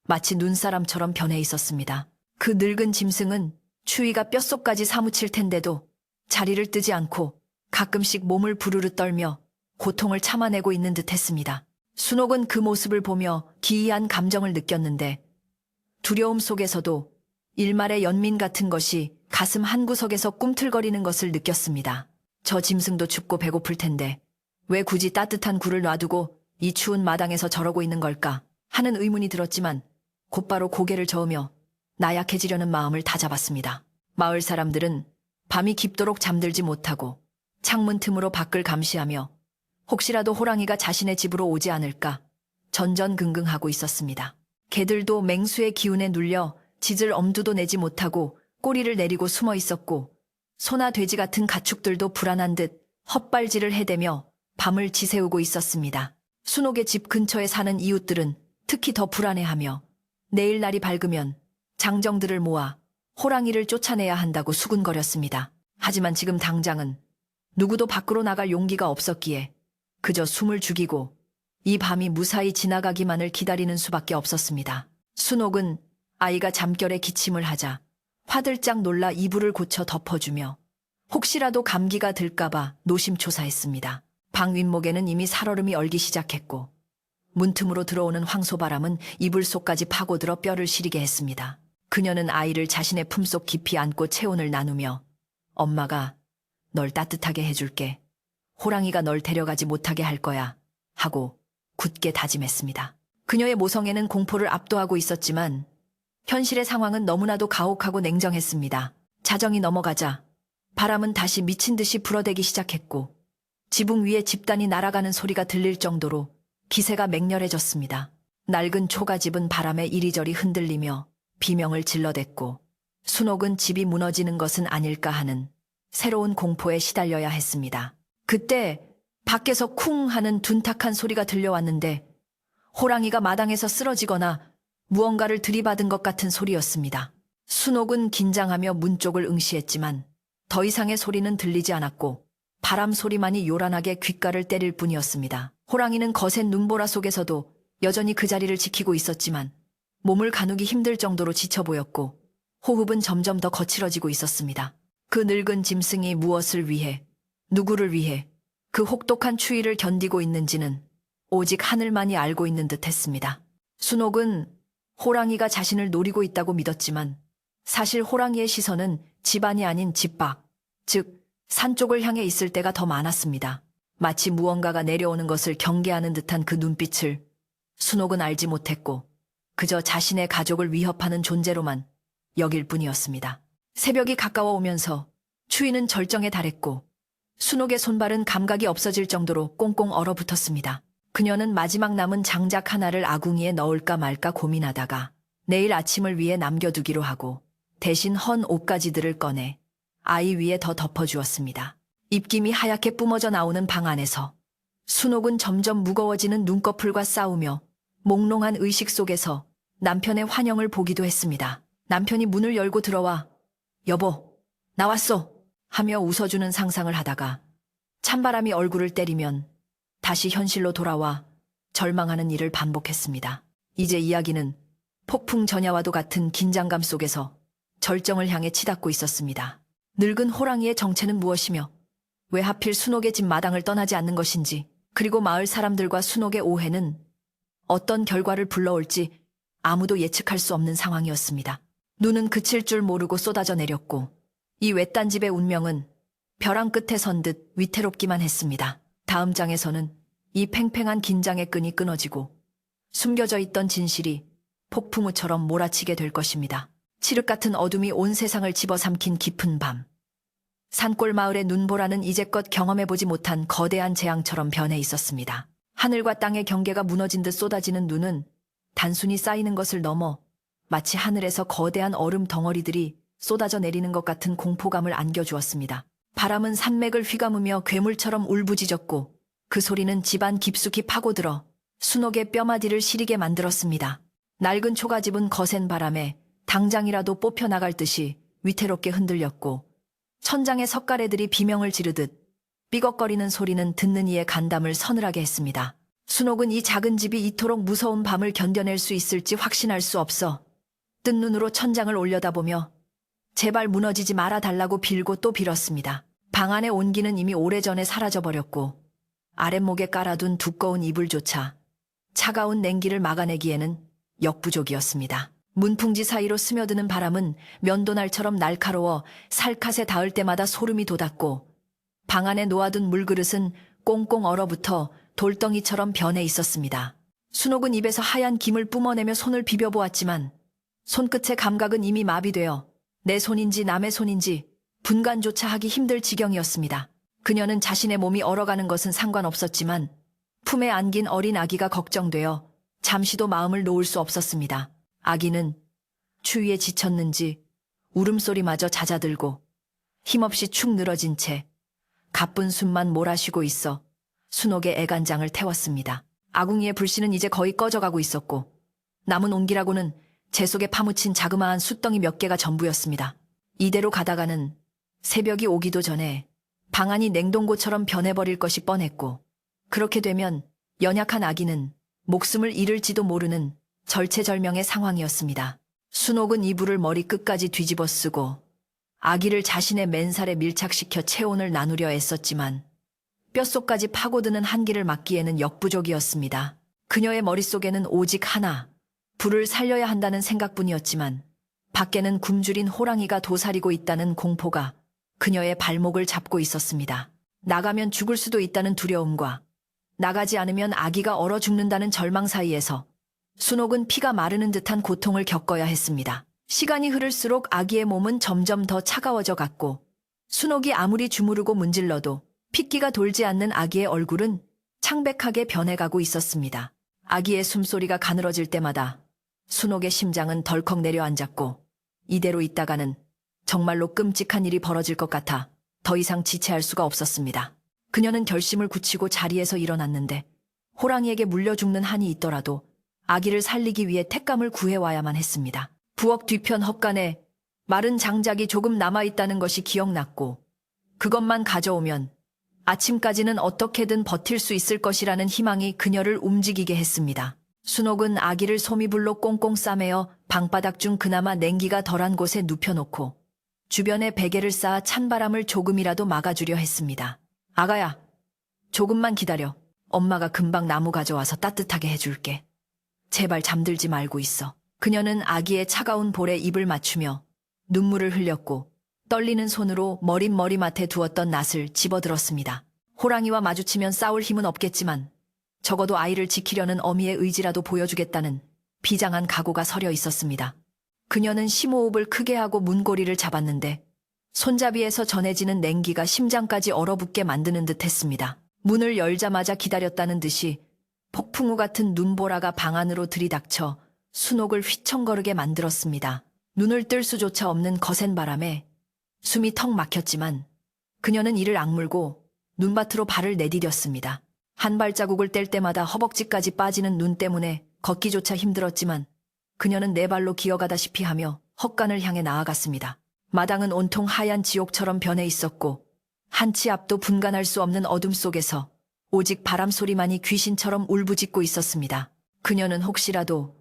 마치 눈사람처럼 변해 있었습니다. 그 늙은 짐승은 추위가 뼛속까지 사무칠 텐데도 자리를 뜨지 않고 가끔씩 몸을 부르르 떨며 고통을 참아내고 있는 듯 했습니다. 순옥은 그 모습을 보며 기이한 감정을 느꼈는데 두려움 속에서도 일말의 연민 같은 것이 가슴 한구석에서 꿈틀거리는 것을 느꼈습니다. 저 짐승도 춥고 배고플 텐데 왜 굳이 따뜻한 굴을 놔두고 이 추운 마당에서 저러고 있는 걸까 하는 의문이 들었지만 곧바로 고개를 저으며 나약해지려는 마음을 다잡았습니다. 마을 사람들은 밤이 깊도록 잠들지 못하고 창문 틈으로 밖을 감시하며 혹시라도 호랑이가 자신의 집으로 오지 않을까 전전긍긍하고 있었습니다. 개들도 맹수의 기운에 눌려 짖을 엄두도 내지 못하고 꼬리를 내리고 숨어 있었고 소나 돼지 같은 가축들도 불안한 듯 헛발질을 해대며 밤을 지새우고 있었습니다. 순옥의 집 근처에 사는 이웃들은 특히 더 불안해하며 내일 날이 밝으면 장정들을 모아 호랑이를 쫓아내야 한다고 수군거렸습니다. 하지만 지금 당장은 누구도 밖으로 나갈 용기가 없었기에 그저 숨을 죽이고 이 밤이 무사히 지나가기만을 기다리는 수밖에 없었습니다. 순옥은 아이가 잠결에 기침을 하자 화들짝 놀라 이불을 고쳐 덮어주며 혹시라도 감기가 들까봐 노심초사했습니다. 방 윗목에는 이미 살얼음이 얼기 시작했고 문틈으로 들어오는 황소바람은 이불 속까지 파고들어 뼈를 시리게 했습니다. 그녀는 아이를 자신의 품속 깊이 안고 체온을 나누며 엄마가 널 따뜻하게 해줄게. 호랑이가 널 데려가지 못하게 할 거야. 하고 굳게 다짐했습니다. 그녀의 모성애는 공포를 압도하고 있었지만 현실의 상황은 너무나도 가혹하고 냉정했습니다. 자정이 넘어가자 바람은 다시 미친 듯이 불어대기 시작했고 지붕 위에 집단이 날아가는 소리가 들릴 정도로 기세가 맹렬해졌습니다. 낡은 초가집은 바람에 이리저리 흔들리며 비명을 질러댔고 순옥은 집이 무너지는 것은 아닐까 하는 새로운 공포에 시달려야 했습니다. 그때 밖에서 쿵 하는 둔탁한 소리가 들려왔는데 호랑이가 마당에서 쓰러지거나 무언가를 들이받은 것 같은 소리였습니다. 순옥은 긴장하며 문 쪽을 응시했지만 더 이상의 소리는 들리지 않았고 바람 소리만이 요란하게 귓가를 때릴 뿐이었습니다. 호랑이는 거센 눈보라 속에서도 여전히 그 자리를 지키고 있었지만 몸을 가누기 힘들 정도로 지쳐 보였고 호흡은 점점 더 거칠어지고 있었습니다. 그 늙은 짐승이 무엇을 위해, 누구를 위해 그 혹독한 추위를 견디고 있는지는 오직 하늘만이 알고 있는 듯 했습니다. 순옥은 호랑이가 자신을 노리고 있다고 믿었지만 사실 호랑이의 시선은 집안이 아닌 집 밖, 즉 산 쪽을 향해 있을 때가 더 많았습니다. 마치 무언가가 내려오는 것을 경계하는 듯한 그 눈빛을 순옥은 알지 못했고 그저 자신의 가족을 위협하는 존재로만 여길 뿐이었습니다. 새벽이 가까워 오면서 추위는 절정에 달했고 순옥의 손발은 감각이 없어질 정도로 꽁꽁 얼어붙었습니다. 그녀는 마지막 남은 장작 하나를 아궁이에 넣을까 말까 고민하다가 내일 아침을 위해 남겨두기로 하고 대신 헌 옷가지들을 꺼내 아이 위에 더 덮어주었습니다. 입김이 하얗게 뿜어져 나오는 방 안에서 순옥은 점점 무거워지는 눈꺼풀과 싸우며 몽롱한 의식 속에서 남편의 환영을 보기도 했습니다. 남편이 문을 열고 들어와 여보, 나왔어 하며 웃어주는 상상을 하다가 찬바람이 얼굴을 때리면 다시 현실로 돌아와 절망하는 일을 반복했습니다. 이제 이야기는 폭풍 전야와도 같은 긴장감 속에서 절정을 향해 치닫고 있었습니다. 늙은 호랑이의 정체는 무엇이며 왜 하필 순옥의 집 마당을 떠나지 않는 것인지, 그리고 마을 사람들과 순옥의 오해는 어떤 결과를 불러올지 아무도 예측할 수 없는 상황이었습니다. 눈은 그칠 줄 모르고 쏟아져 내렸고 이 외딴 집의 운명은 벼랑 끝에 선 듯 위태롭기만 했습니다. 다음 장에서는 이 팽팽한 긴장의 끈이 끊어지고 숨겨져 있던 진실이 폭풍우처럼 몰아치게 될 것입니다. 칠흑 같은 어둠이 온 세상을 집어삼킨 깊은 밤. 산골 마을의 눈보라는 이제껏 경험해보지 못한 거대한 재앙처럼 변해 있었습니다. 하늘과 땅의 경계가 무너진 듯 쏟아지는 눈은 단순히 쌓이는 것을 넘어 마치 하늘에서 거대한 얼음 덩어리들이 쏟아져 내리는 것 같은 공포감을 안겨주었습니다. 바람은 산맥을 휘감으며 괴물처럼 울부짖었고 그 소리는 집안 깊숙이 파고들어 순옥의 뼈마디를 시리게 만들었습니다. 낡은 초가집은 거센 바람에 당장이라도 뽑혀나갈 듯이 위태롭게 흔들렸고 천장의 석가래들이 비명을 지르듯 삐걱거리는 소리는 듣는 이의 간담을 서늘하게 했습니다. 순옥은 이 작은 집이 이토록 무서운 밤을 견뎌낼 수 있을지 확신할 수 없어 뜬 눈으로 천장을 올려다보며 제발 무너지지 말아달라고 빌고 또 빌었습니다. 방 안의 온기는 이미 오래전에 사라져버렸고 아랫목에 깔아둔 두꺼운 이불조차 차가운 냉기를 막아내기에는 역부족이었습니다. 문풍지 사이로 스며드는 바람은 면도날처럼 날카로워 살갗에 닿을 때마다 소름이 돋았고 방 안에 놓아둔 물그릇은 꽁꽁 얼어붙어 돌덩이처럼 변해 있었습니다. 순옥은 입에서 하얀 김을 뿜어내며 손을 비벼보았지만 손끝의 감각은 이미 마비되어 내 손인지 남의 손인지 분간조차 하기 힘들 지경이었습니다. 그녀는 자신의 몸이 얼어가는 것은 상관없었지만 품에 안긴 어린 아기가 걱정되어 잠시도 마음을 놓을 수 없었습니다. 아기는 추위에 지쳤는지 울음소리마저 잦아들고 힘없이 축 늘어진 채 가쁜 숨만 몰아쉬고 있어 순옥의 애간장을 태웠습니다. 아궁이의 불씨는 이제 거의 꺼져가고 있었고 남은 온기라고는 재 속에 파묻힌 자그마한 숯덩이 몇 개가 전부였습니다. 이대로 가다가는 새벽이 오기도 전에 방 안이 냉동고처럼 변해버릴 것이 뻔했고 그렇게 되면 연약한 아기는 목숨을 잃을지도 모르는 절체절명의 상황이었습니다. 순옥은 이불을 머리 끝까지 뒤집어 쓰고 아기를 자신의 맨살에 밀착시켜 체온을 나누려 애썼지만 뼛속까지 파고드는 한기를 막기에는 역부족이었습니다. 그녀의 머릿속에는 오직 하나, 불을 살려야 한다는 생각뿐이었지만 밖에는 굶주린 호랑이가 도사리고 있다는 공포가 그녀의 발목을 잡고 있었습니다. 나가면 죽을 수도 있다는 두려움과 나가지 않으면 아기가 얼어 죽는다는 절망 사이에서 순옥은 피가 마르는 듯한 고통을 겪어야 했습니다. 시간이 흐를수록 아기의 몸은 점점 더 차가워져 갔고 순옥이 아무리 주무르고 문질러도 핏기가 돌지 않는 아기의 얼굴은 창백하게 변해가고 있었습니다. 아기의 숨소리가 가늘어질 때마다 순옥의 심장은 덜컥 내려앉았고 이대로 있다가는 정말로 끔찍한 일이 벌어질 것 같아 더 이상 지체할 수가 없었습니다. 그녀는 결심을 굳히고 자리에서 일어났는데 호랑이에게 물려 죽는 한이 있더라도 아기를 살리기 위해 택감을 구해와야만 했습니다. 부엌 뒤편 헛간에 마른 장작이 조금 남아있다는 것이 기억났고 그것만 가져오면 아침까지는 어떻게든 버틸 수 있을 것이라는 희망이 그녀를 움직이게 했습니다. 순옥은 아기를 소미불로 꽁꽁 싸매어 방바닥 중 그나마 냉기가 덜한 곳에 눕혀놓고 주변에 베개를 쌓아 찬바람을 조금이라도 막아주려 했습니다. 아가야, 조금만 기다려. 엄마가 금방 나무 가져와서 따뜻하게 해줄게. 제발 잠들지 말고 있어. 그녀는 아기의 차가운 볼에 입을 맞추며 눈물을 흘렸고 떨리는 손으로 머릿머리맡에 두었던 낫을 집어들었습니다. 호랑이와 마주치면 싸울 힘은 없겠지만 적어도 아이를 지키려는 어미의 의지라도 보여주겠다는 비장한 각오가 서려 있었습니다. 그녀는 심호흡을 크게 하고 문고리를 잡았는데 손잡이에서 전해지는 냉기가 심장까지 얼어붙게 만드는 듯 했습니다. 문을 열자마자 기다렸다는 듯이 폭풍우 같은 눈보라가 방 안으로 들이닥쳐 순옥을 휘청거리게 만들었습니다. 눈을 뜰 수조차 없는 거센 바람에 숨이 턱 막혔지만 그녀는 이를 악물고 눈밭으로 발을 내디뎠습니다. 한 발자국을 뗄 때마다 허벅지까지 빠지는 눈 때문에 걷기조차 힘들었지만 그녀는 네 발로 기어가다시피 하며 헛간을 향해 나아갔습니다. 마당은 온통 하얀 지옥처럼 변해 있었고 한치 앞도 분간할 수 없는 어둠 속에서 오직 바람 소리만이 귀신처럼 울부짖고 있었습니다. 그녀는 혹시라도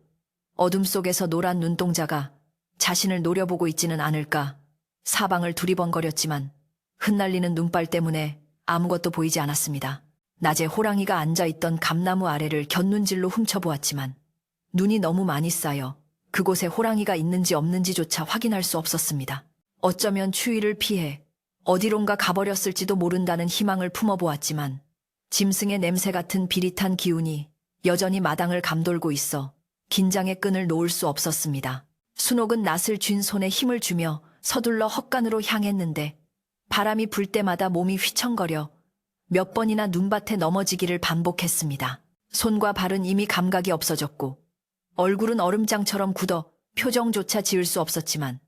어둠 속에서 노란 눈동자가 자신을 노려보고 있지는 않을까 사방을 두리번거렸지만 흩날리는 눈발 때문에 아무것도 보이지 않았습니다. 낮에 호랑이가 앉아있던 감나무 아래를 곁눈질로 훔쳐보았지만 눈이 너무 많이 쌓여 그곳에 호랑이가 있는지 없는지조차 확인할 수 없었습니다. 어쩌면 추위를 피해 어디론가 가버렸을지도 모른다는 희망을 품어보았지만 짐승의 냄새 같은 비릿한 기운이 여전히 마당을 감돌고 있어 긴장의 끈을 놓을 수 없었습니다. 순옥은 낫을 쥔 손에 힘을 주며 서둘러 헛간으로 향했는데 바람이 불 때마다 몸이 휘청거려 몇 번이나 눈밭에 넘어지기를 반복했습니다. 손과 발은 이미 감각이 없어졌고 얼굴은 얼음장처럼 굳어 표정조차 지을 수 없었지만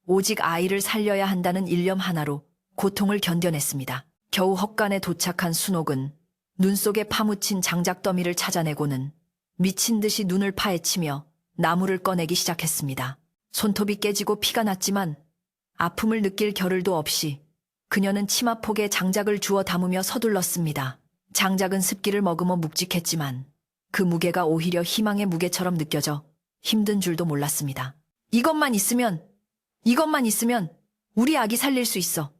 오직 아이를 살려야 한다는 일념 하나로 고통을 견뎌냈습니다. 겨우 헛간에 도착한 순옥은 눈 속에 파묻힌 장작더미를 찾아내고는 미친 듯이 눈을 파헤치며 나무를 꺼내기 시작했습니다. 손톱이 깨지고 피가 났지만 아픔을 느낄 겨를도 없이 그녀는 치마폭에 장작을 주워 담으며 서둘렀습니다. 장작은 습기를 머금어 묵직했지만 그 무게가 오히려 희망의 무게처럼 느껴져 힘든 줄도 몰랐습니다. 이것만 있으면 우리 아기 살릴 수 있어.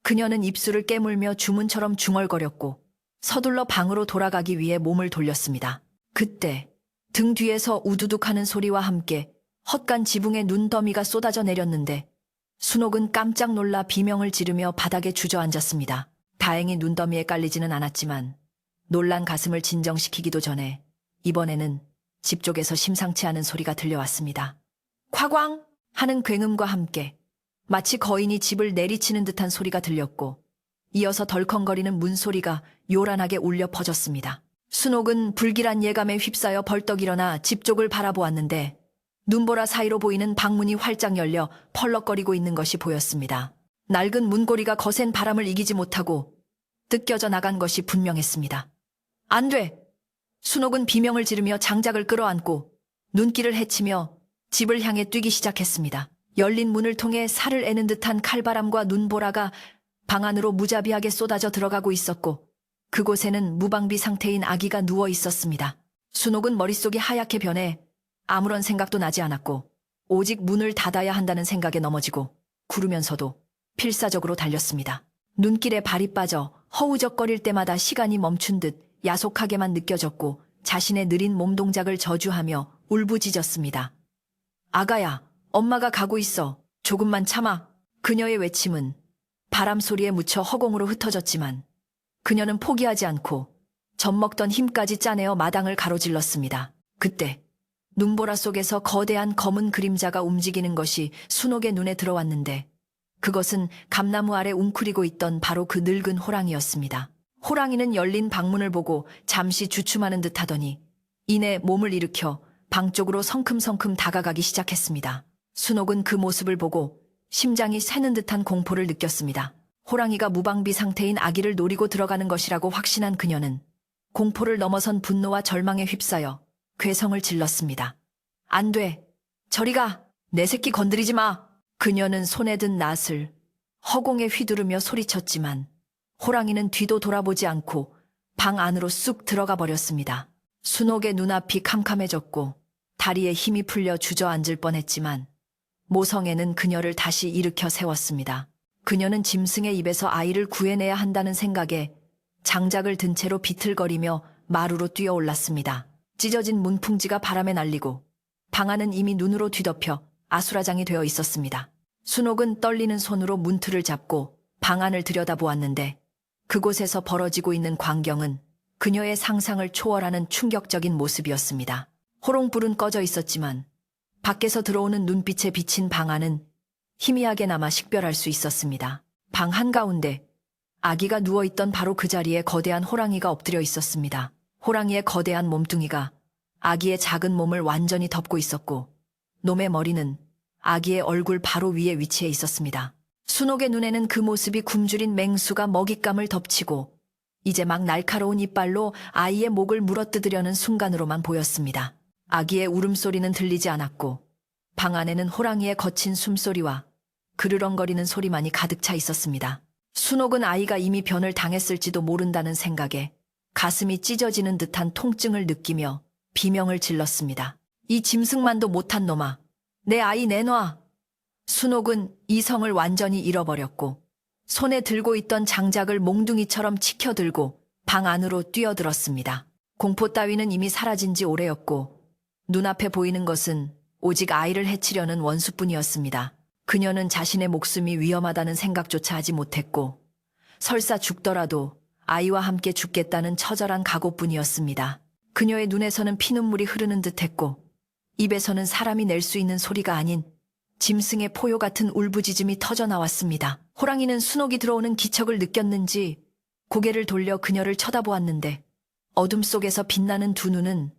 그녀는 입술을 깨물며 주문처럼 중얼거렸고 서둘러 방으로 돌아가기 위해 몸을 돌렸습니다. 그때 등 뒤에서 우두둑하는 소리와 함께 헛간 지붕에 눈더미가 쏟아져 내렸는데 순옥은 깜짝 놀라 비명을 지르며 바닥에 주저앉았습니다. 다행히 눈더미에 깔리지는 않았지만 놀란 가슴을 진정시키기도 전에 이번에는 집 쪽에서 심상치 않은 소리가 들려왔습니다. 콱광 하는 굉음과 함께 마치 거인이 집을 내리치는 듯한 소리가 들렸고 이어서 덜컹거리는 문소리가 요란하게 울려 퍼졌습니다. 순옥은 불길한 예감에 휩싸여 벌떡 일어나 집 쪽을 바라보았는데 눈보라 사이로 보이는 방문이 활짝 열려 펄럭거리고 있는 것이 보였습니다. 낡은 문고리가 거센 바람을 이기지 못하고 뜯겨져 나간 것이 분명했습니다. 안 돼! 순옥은 비명을 지르며 장작을 끌어안고 눈길을 헤치며 집을 향해 뛰기 시작했습니다. 열린 문을 통해 살을 애는 듯한 칼바람과 눈보라가 방 안으로 무자비하게 쏟아져 들어가고 있었고 그곳에는 무방비 상태인 아기가 누워 있었습니다. 순옥은 머릿속이 하얗게 변해 아무런 생각도 나지 않았고 오직 문을 닫아야 한다는 생각에 넘어지고 구르면서도 필사적으로 달렸습니다. 눈길에 발이 빠져 허우적거릴 때마다 시간이 멈춘 듯 야속하게만 느껴졌고 자신의 느린 몸 동작을 저주하며 울부짖었습니다. 아가야, 엄마가 가고 있어. 조금만 참아. 그녀의 외침은 바람 소리에 묻혀 허공으로 흩어졌지만 그녀는 포기하지 않고 젖먹던 힘까지 짜내어 마당을 가로질렀습니다. 그때 눈보라 속에서 거대한 검은 그림자가 움직이는 것이 순옥의 눈에 들어왔는데 그것은 감나무 아래 웅크리고 있던 바로 그 늙은 호랑이였습니다. 호랑이는 열린 방문을 보고 잠시 주춤하는 듯 하더니 이내 몸을 일으켜 방 쪽으로 성큼성큼 다가가기 시작했습니다. 순옥은 그 모습을 보고 심장이 새는 듯한 공포를 느꼈습니다. 호랑이가 무방비 상태인 아기를 노리고 들어가는 것이라고 확신한 그녀는 공포를 넘어선 분노와 절망에 휩싸여 괴성을 질렀습니다. 안 돼. 저리 가. 내 새끼 건드리지 마. 그녀는 손에 든 낫을 허공에 휘두르며 소리쳤지만 호랑이는 뒤도 돌아보지 않고 방 안으로 쑥 들어가 버렸습니다. 순옥의 눈앞이 캄캄해졌고 다리에 힘이 풀려 주저앉을 뻔했지만 모성애는 그녀를 다시 일으켜 세웠습니다. 그녀는 짐승의 입에서 아이를 구해내야 한다는 생각에 장작을 든 채로 비틀거리며 마루로 뛰어올랐습니다. 찢어진 문풍지가 바람에 날리고 방 안은 이미 눈으로 뒤덮여 아수라장이 되어 있었습니다. 순옥은 떨리는 손으로 문틀을 잡고 방 안을 들여다보았는데 그곳에서 벌어지고 있는 광경은 그녀의 상상을 초월하는 충격적인 모습이었습니다. 호롱불은 꺼져 있었지만 밖에서 들어오는 눈빛에 비친 방 안은 희미하게 남아 식별할 수 있었습니다. 방 한가운데 아기가 누워있던 바로 그 자리에 거대한 호랑이가 엎드려 있었습니다. 호랑이의 거대한 몸뚱이가 아기의 작은 몸을 완전히 덮고 있었고 놈의 머리는 아기의 얼굴 바로 위에 위치해 있었습니다. 순옥의 눈에는 그 모습이 굶주린 맹수가 먹잇감을 덮치고 이제 막 날카로운 이빨로 아이의 목을 물어뜯으려는 순간으로만 보였습니다. 아기의 울음소리는 들리지 않았고 방 안에는 호랑이의 거친 숨소리와 그르렁거리는 소리만이 가득 차 있었습니다. 순옥은 아이가 이미 변을 당했을지도 모른다는 생각에 가슴이 찢어지는 듯한 통증을 느끼며 비명을 질렀습니다. 이 짐승만도 못한 놈아. 내 아이 내놔. 순옥은 이성을 완전히 잃어버렸고 손에 들고 있던 장작을 몽둥이처럼 치켜들고 방 안으로 뛰어들었습니다. 공포 따위는 이미 사라진 지 오래였고 눈앞에 보이는 것은 오직 아이를 해치려는 원수뿐이었습니다. 그녀는 자신의 목숨이 위험하다는 생각조차 하지 못했고 설사 죽더라도 아이와 함께 죽겠다는 처절한 각오뿐이었습니다. 그녀의 눈에서는 피눈물이 흐르는 듯했고 입에서는 사람이 낼 수 있는 소리가 아닌 짐승의 포효 같은 울부짖음이 터져나왔습니다. 호랑이는 순옥이 들어오는 기척을 느꼈는지 고개를 돌려 그녀를 쳐다보았는데 어둠 속에서 빛나는 두 눈은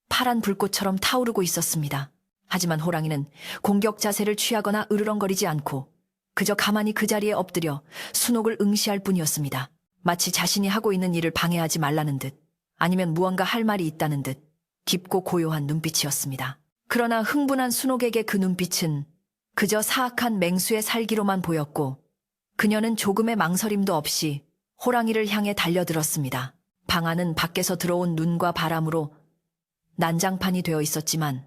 파란 불꽃처럼 타오르고 있었습니다. 하지만 호랑이는 공격 자세를 취하거나 으르렁거리지 않고 그저 가만히 그 자리에 엎드려 순옥을 응시할 뿐이었습니다. 마치 자신이 하고 있는 일을 방해하지 말라는 듯 아니면 무언가 할 말이 있다는 듯 깊고 고요한 눈빛이었습니다. 그러나 흥분한 순옥에게 그 눈빛은 그저 사악한 맹수의 살기로만 보였고 그녀는 조금의 망설임도 없이 호랑이를 향해 달려들었습니다. 방 안은 밖에서 들어온 눈과 바람으로 난장판이 되어 있었지만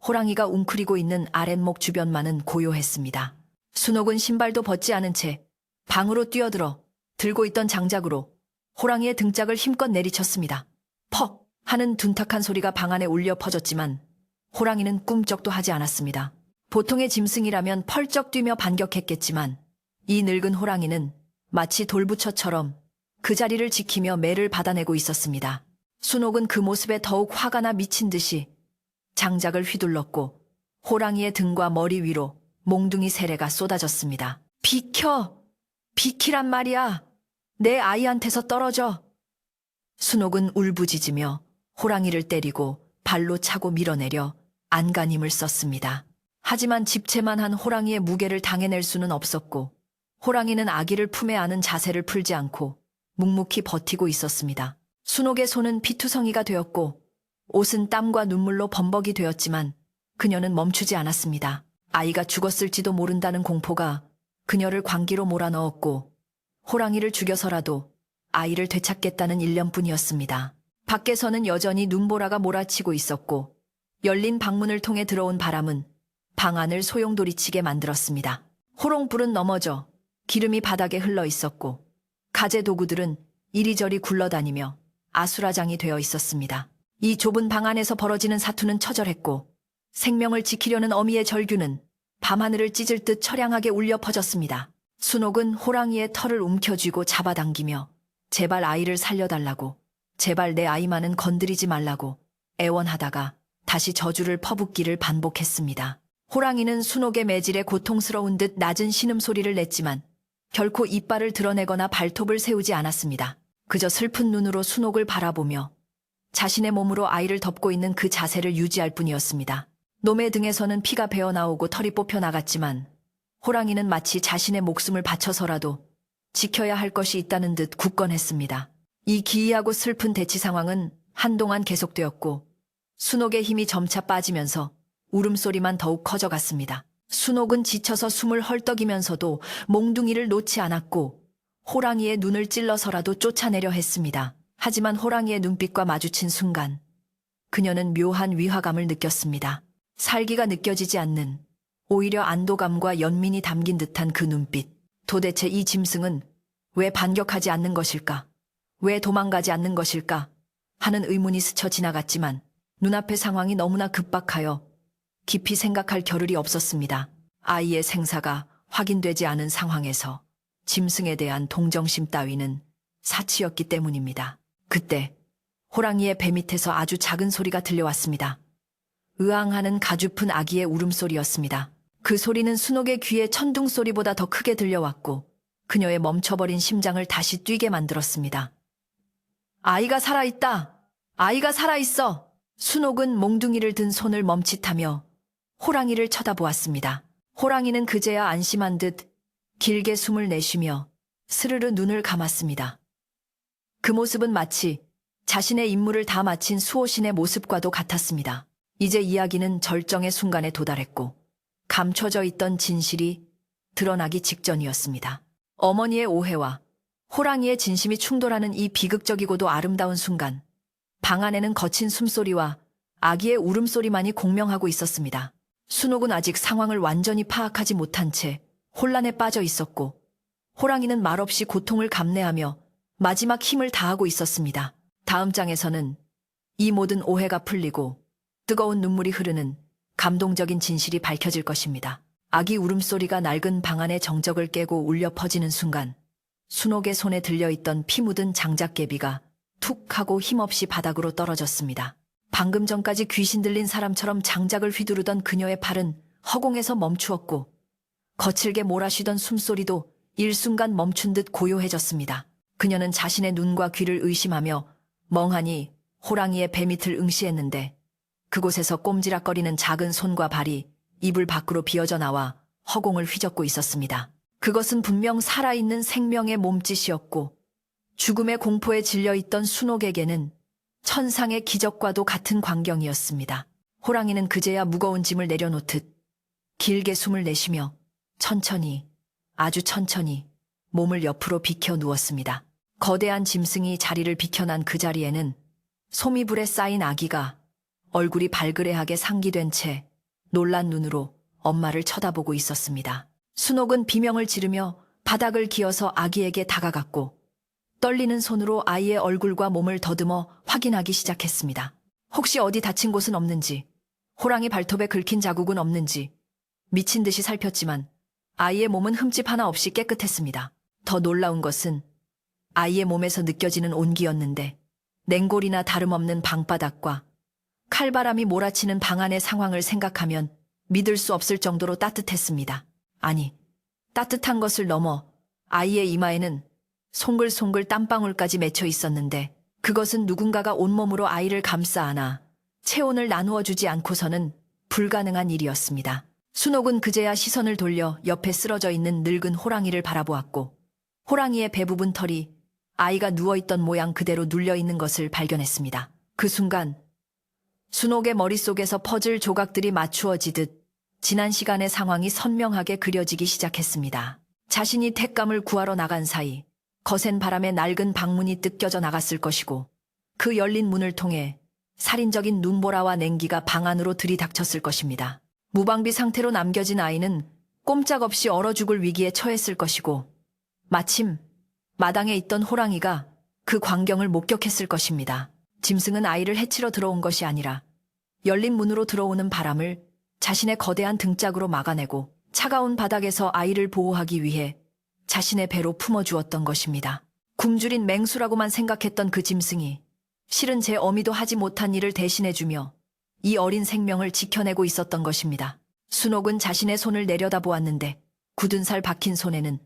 호랑이가 웅크리고 있는 아랫목 주변만은 고요했습니다. 순옥은 신발도 벗지 않은 채 방으로 뛰어들어 들고 있던 장작으로 호랑이의 등짝을 힘껏 내리쳤습니다. 퍽! 하는 둔탁한 소리가 방 안에 울려 퍼졌지만 호랑이는 꿈쩍도 하지 않았습니다. 보통의 짐승이라면 펄쩍 뛰며 반격했겠지만 이 늙은 호랑이는 마치 돌부처처럼 그 자리를 지키며 매를 받아내고 있었습니다. 순옥은 그 모습에 더욱 화가 나 미친 듯이 장작을 휘둘렀고 호랑이의 등과 머리 위로 몽둥이 세례가 쏟아졌습니다. 비켜! 비키란 말이야! 내 아이한테서 떨어져! 순옥은 울부짖으며 호랑이를 때리고 발로 차고 밀어내려 안간힘을 썼습니다. 하지만 집채만한 호랑이의 무게를 당해낼 수는 없었고 호랑이는 아기를 품에 안은 자세를 풀지 않고 묵묵히 버티고 있었습니다. 순옥의 손은 피투성이가 되었고 옷은 땀과 눈물로 범벅이 되었지만 그녀는 멈추지 않았습니다. 아이가 죽었을지도 모른다는 공포가 그녀를 광기로 몰아넣었고 호랑이를 죽여서라도 아이를 되찾겠다는 일념뿐이었습니다. 밖에서는 여전히 눈보라가 몰아치고 있었고 열린 방문을 통해 들어온 바람은 방 안을 소용돌이치게 만들었습니다. 호롱불은 넘어져 기름이 바닥에 흘러 있었고 가재 도구들은 이리저리 굴러다니며 아수라장이 되어 있었습니다. 이 좁은 방 안에서 벌어지는 사투는 처절했고 생명을 지키려는 어미의 절규는 밤하늘을 찢을 듯 처량하게 울려 퍼졌습니다. 순옥은 호랑이의 털을 움켜쥐고 잡아당기며 제발 아이를 살려달라고, 제발 내 아이만은 건드리지 말라고 애원하다가 다시 저주를 퍼붓기를 반복했습니다. 호랑이는 순옥의 매질에 고통스러운 듯 낮은 신음소리를 냈지만 결코 이빨을 드러내거나 발톱을 세우지 않았습니다. 그저 슬픈 눈으로 순옥을 바라보며 자신의 몸으로 아이를 덮고 있는 그 자세를 유지할 뿐이었습니다. 놈의 등에서는 피가 배어나오고 털이 뽑혀나갔지만 호랑이는 마치 자신의 목숨을 바쳐서라도 지켜야 할 것이 있다는 듯 굳건했습니다. 이 기이하고 슬픈 대치 상황은 한동안 계속되었고 순옥의 힘이 점차 빠지면서 울음소리만 더욱 커져갔습니다. 순옥은 지쳐서 숨을 헐떡이면서도 몽둥이를 놓지 않았고 호랑이의 눈을 찔러서라도 쫓아내려 했습니다. 하지만 호랑이의 눈빛과 마주친 순간 그녀는 묘한 위화감을 느꼈습니다. 살기가 느껴지지 않는, 오히려 안도감과 연민이 담긴 듯한 그 눈빛. 도대체 이 짐승은 왜 반격하지 않는 것일까? 왜 도망가지 않는 것일까? 하는 의문이 스쳐 지나갔지만 눈앞의 상황이 너무나 급박하여 깊이 생각할 겨를이 없었습니다. 아이의 생사가 확인되지 않은 상황에서 짐승에 대한 동정심 따위는 사치였기 때문입니다. 그때 호랑이의 배 밑에서 아주 작은 소리가 들려왔습니다. 으앙하는 가냘픈 아기의 울음소리였습니다. 그 소리는 순옥의 귀에 천둥소리보다 더 크게 들려왔고 그녀의 멈춰버린 심장을 다시 뛰게 만들었습니다. 아이가 살아있다! 아이가 살아있어! 순옥은 몽둥이를 든 손을 멈칫하며 호랑이를 쳐다보았습니다. 호랑이는 그제야 안심한 듯 길게 숨을 내쉬며 스르르 눈을 감았습니다. 그 모습은 마치 자신의 임무를 다 마친 수호신의 모습과도 같았습니다. 이제 이야기는 절정의 순간에 도달했고 감춰져 있던 진실이 드러나기 직전이었습니다. 어머니의 오해와 호랑이의 진심이 충돌하는 이 비극적이고도 아름다운 순간, 방 안에는 거친 숨소리와 아기의 울음소리만이 공명하고 있었습니다. 순옥은 아직 상황을 완전히 파악하지 못한 채 혼란에 빠져 있었고 호랑이는 말없이 고통을 감내하며 마지막 힘을 다하고 있었습니다. 다음 장에서는 이 모든 오해가 풀리고 뜨거운 눈물이 흐르는 감동적인 진실이 밝혀질 것입니다. 아기 울음소리가 낡은 방 안의 정적을 깨고 울려 퍼지는 순간 순옥의 손에 들려있던 피 묻은 장작개비가 툭 하고 힘없이 바닥으로 떨어졌습니다. 방금 전까지 귀신 들린 사람처럼 장작을 휘두르던 그녀의 팔은 허공에서 멈추었고 거칠게 몰아쉬던 숨소리도 일순간 멈춘 듯 고요해졌습니다. 그녀는 자신의 눈과 귀를 의심하며 멍하니 호랑이의 배 밑을 응시했는데 그곳에서 꼼지락거리는 작은 손과 발이 이불 밖으로 비어져 나와 허공을 휘젓고 있었습니다. 그것은 분명 살아있는 생명의 몸짓이었고 죽음의 공포에 질려있던 순옥에게는 천상의 기적과도 같은 광경이었습니다. 호랑이는 그제야 무거운 짐을 내려놓듯 길게 숨을 내쉬며 천천히, 아주 천천히 몸을 옆으로 비켜 누웠습니다. 거대한 짐승이 자리를 비켜난 그 자리에는 소미불에 쌓인 아기가 얼굴이 발그레하게 상기된 채 놀란 눈으로 엄마를 쳐다보고 있었습니다. 순옥은 비명을 지르며 바닥을 기어서 아기에게 다가갔고 떨리는 손으로 아이의 얼굴과 몸을 더듬어 확인하기 시작했습니다. 혹시 어디 다친 곳은 없는지, 호랑이 발톱에 긁힌 자국은 없는지 미친 듯이 살폈지만 아이의 몸은 흠집 하나 없이 깨끗했습니다. 더 놀라운 것은 아이의 몸에서 느껴지는 온기였는데 냉골이나 다름없는 방바닥과 칼바람이 몰아치는 방 안의 상황을 생각하면 믿을 수 없을 정도로 따뜻했습니다. 아니, 따뜻한 것을 넘어 아이의 이마에는 송글송글 땀방울까지 맺혀 있었는데 그것은 누군가가 온몸으로 아이를 감싸 안아 체온을 나누어 주지 않고서는 불가능한 일이었습니다. 순옥은 그제야 시선을 돌려 옆에 쓰러져 있는 늙은 호랑이를 바라보았고 호랑이의 배 부분 털이 아이가 누워있던 모양 그대로 눌려있는 것을 발견했습니다. 그 순간 순옥의 머릿속에서 퍼즐 조각들이 맞추어지듯 지난 시간의 상황이 선명하게 그려지기 시작했습니다. 자신이 택감을 구하러 나간 사이 거센 바람에 낡은 방문이 뜯겨져 나갔을 것이고 그 열린 문을 통해 살인적인 눈보라와 냉기가 방 안으로 들이닥쳤을 것입니다. 무방비 상태로 남겨진 아이는 꼼짝없이 얼어 죽을 위기에 처했을 것이고 마침 마당에 있던 호랑이가 그 광경을 목격했을 것입니다. 짐승은 아이를 해치러 들어온 것이 아니라 열린 문으로 들어오는 바람을 자신의 거대한 등짝으로 막아내고 차가운 바닥에서 아이를 보호하기 위해 자신의 배로 품어주었던 것입니다. 굶주린 맹수라고만 생각했던 그 짐승이 실은 제 어미도 하지 못한 일을 대신해주며 이 어린 생명을 지켜내고 있었던 것입니다. 순옥은 자신의 손을 내려다보았는데 굳은 살 박힌 손에는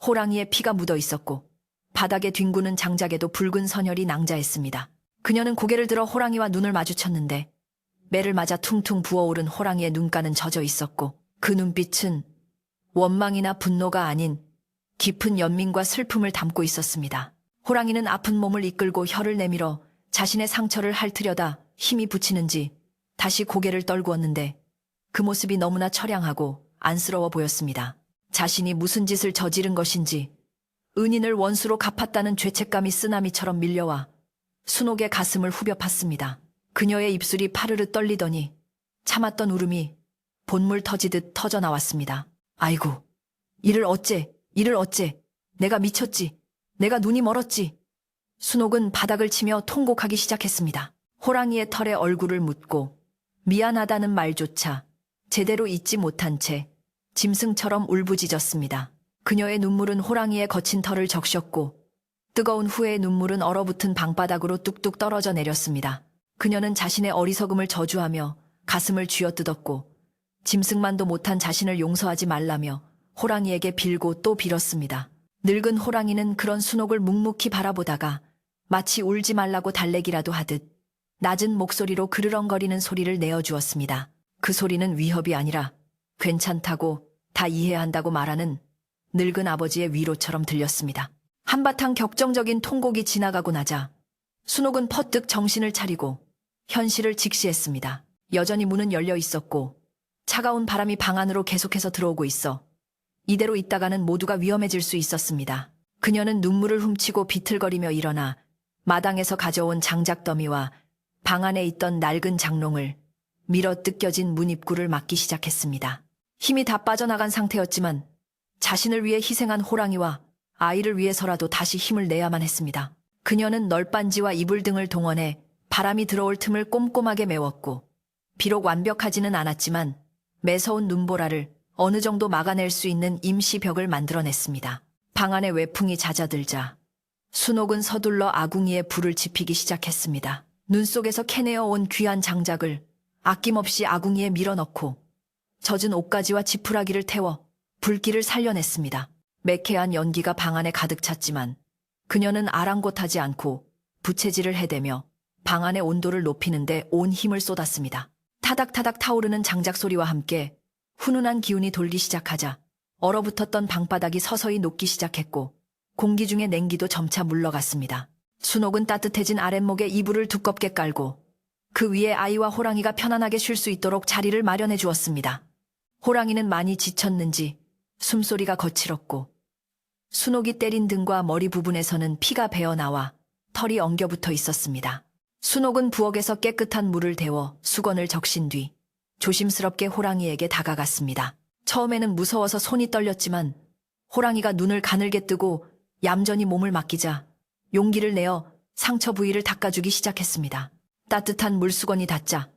호랑이의 피가 묻어 있었고 바닥에 뒹구는 장작에도 붉은 선혈이 낭자했습니다. 그녀는 고개를 들어 호랑이와 눈을 마주쳤는데 매를 맞아 퉁퉁 부어오른 호랑이의 눈가는 젖어 있었고 그 눈빛은 원망이나 분노가 아닌 깊은 연민과 슬픔을 담고 있었습니다. 호랑이는 아픈 몸을 이끌고 혀를 내밀어 자신의 상처를 핥으려다 힘이 붙이는지 다시 고개를 떨구었는데 그 모습이 너무나 처량하고 안쓰러워 보였습니다. 자신이 무슨 짓을 저지른 것인지 은인을 원수로 갚았다는 죄책감이 쓰나미처럼 밀려와 순옥의 가슴을 후벼 팠습니다. 그녀의 입술이 파르르 떨리더니 참았던 울음이 본물 터지듯 터져 나왔습니다. 아이고, 이를 어째, 내가 미쳤지, 내가 눈이 멀었지. 순옥은 바닥을 치며 통곡하기 시작했습니다. 호랑이의 털에 얼굴을 묻고 미안하다는 말조차 제대로 잊지 못한 채 짐승처럼 울부짖었습니다. 그녀의 눈물은 호랑이의 거친 털을 적셨고 뜨거운 후의 눈물은 얼어붙은 방바닥으로 뚝뚝 떨어져 내렸습니다. 그녀는 자신의 어리석음을 저주하며 가슴을 쥐어뜯었고 짐승만도 못한 자신을 용서하지 말라며 호랑이에게 빌고 또 빌었습니다. 늙은 호랑이는 그런 순옥을 묵묵히 바라보다가 마치 울지 말라고 달래기라도 하듯 낮은 목소리로 그르렁거리는 소리를 내어주었습니다. 그 소리는 위협이 아니라 괜찮다고, 다 이해한다고 말하는 늙은 아버지의 위로처럼 들렸습니다. 한바탕 격정적인 통곡이 지나가고 나자 순옥은 퍼뜩 정신을 차리고 현실을 직시했습니다. 여전히 문은 열려 있었고 차가운 바람이 방 안으로 계속해서 들어오고 있어 이대로 있다가는 모두가 위험해질 수 있었습니다. 그녀는 눈물을 훔치고 비틀거리며 일어나 마당에서 가져온 장작더미와 방 안에 있던 낡은 장롱을 밀어 뜯겨진 문 입구를 막기 시작했습니다. 힘이 다 빠져나간 상태였지만 자신을 위해 희생한 호랑이와 아이를 위해서라도 다시 힘을 내야만 했습니다. 그녀는 널빤지와 이불 등을 동원해 바람이 들어올 틈을 꼼꼼하게 메웠고 비록 완벽하지는 않았지만 매서운 눈보라를 어느 정도 막아낼 수 있는 임시 벽을 만들어냈습니다. 방 안에 외풍이 잦아들자 순옥은 서둘러 아궁이에 불을 지피기 시작했습니다. 눈 속에서 캐내어 온 귀한 장작을 아낌없이 아궁이에 밀어넣고 젖은 옷가지와 지푸라기를 태워 불길을 살려냈습니다. 매캐한 연기가 방 안에 가득 찼지만 그녀는 아랑곳하지 않고 부채질을 해대며 방 안의 온도를 높이는데 온 힘을 쏟았습니다. 타닥타닥 타오르는 장작 소리와 함께 훈훈한 기운이 돌기 시작하자 얼어붙었던 방바닥이 서서히 녹기 시작했고 공기 중의 냉기도 점차 물러갔습니다. 순옥은 따뜻해진 아랫목에 이불을 두껍게 깔고 그 위에 아이와 호랑이가 편안하게 쉴 수 있도록 자리를 마련해 주었습니다. 호랑이는 많이 지쳤는지 숨소리가 거칠었고 순옥이 때린 등과 머리 부분에서는 피가 배어나와 털이 엉겨붙어 있었습니다. 순옥은 부엌에서 깨끗한 물을 데워 수건을 적신 뒤 조심스럽게 호랑이에게 다가갔습니다. 처음에는 무서워서 손이 떨렸지만 호랑이가 눈을 가늘게 뜨고 얌전히 몸을 맡기자 용기를 내어 상처 부위를 닦아주기 시작했습니다. 따뜻한 물수건이 닿자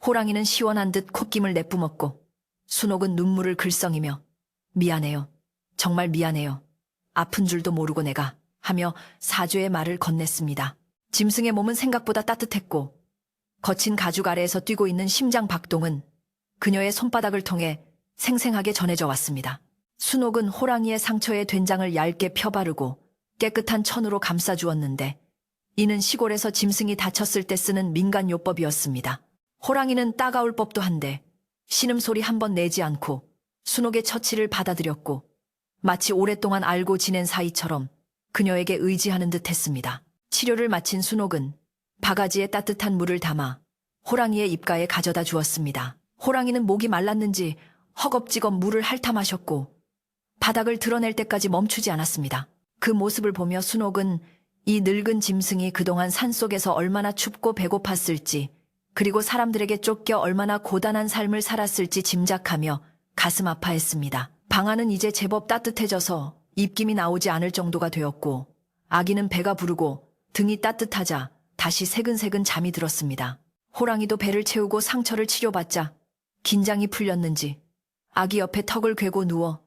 호랑이는 시원한 듯 콧김을 내뿜었고 순옥은 눈물을 글썽이며 미안해요. 정말 미안해요. 아픈 줄도 모르고 내가 하며 사죄의 말을 건넸습니다. 짐승의 몸은 생각보다 따뜻했고 거친 가죽 아래에서 뛰고 있는 심장 박동은 그녀의 손바닥을 통해 생생하게 전해져 왔습니다. 순옥은 호랑이의 상처에 된장을 얇게 펴바르고 깨끗한 천으로 감싸주었는데 이는 시골에서 짐승이 다쳤을 때 쓰는 민간 요법이었습니다. 호랑이는 따가울 법도 한데 신음소리 한 번 내지 않고 순옥의 처치를 받아들였고 마치 오랫동안 알고 지낸 사이처럼 그녀에게 의지하는 듯 했습니다. 치료를 마친 순옥은 바가지에 따뜻한 물을 담아 호랑이의 입가에 가져다 주었습니다. 호랑이는 목이 말랐는지 허겁지겁 물을 핥아 마셨고 바닥을 드러낼 때까지 멈추지 않았습니다. 그 모습을 보며 순옥은 이 늙은 짐승이 그동안 산속에서 얼마나 춥고 배고팠을지 그리고 사람들에게 쫓겨 얼마나 고단한 삶을 살았을지 짐작하며 가슴 아파했습니다. 방 안은 이제 제법 따뜻해져서 입김이 나오지 않을 정도가 되었고 아기는 배가 부르고 등이 따뜻하자 다시 새근새근 잠이 들었습니다. 호랑이도 배를 채우고 상처를 치료받자 긴장이 풀렸는지 아기 옆에 턱을 괴고 누워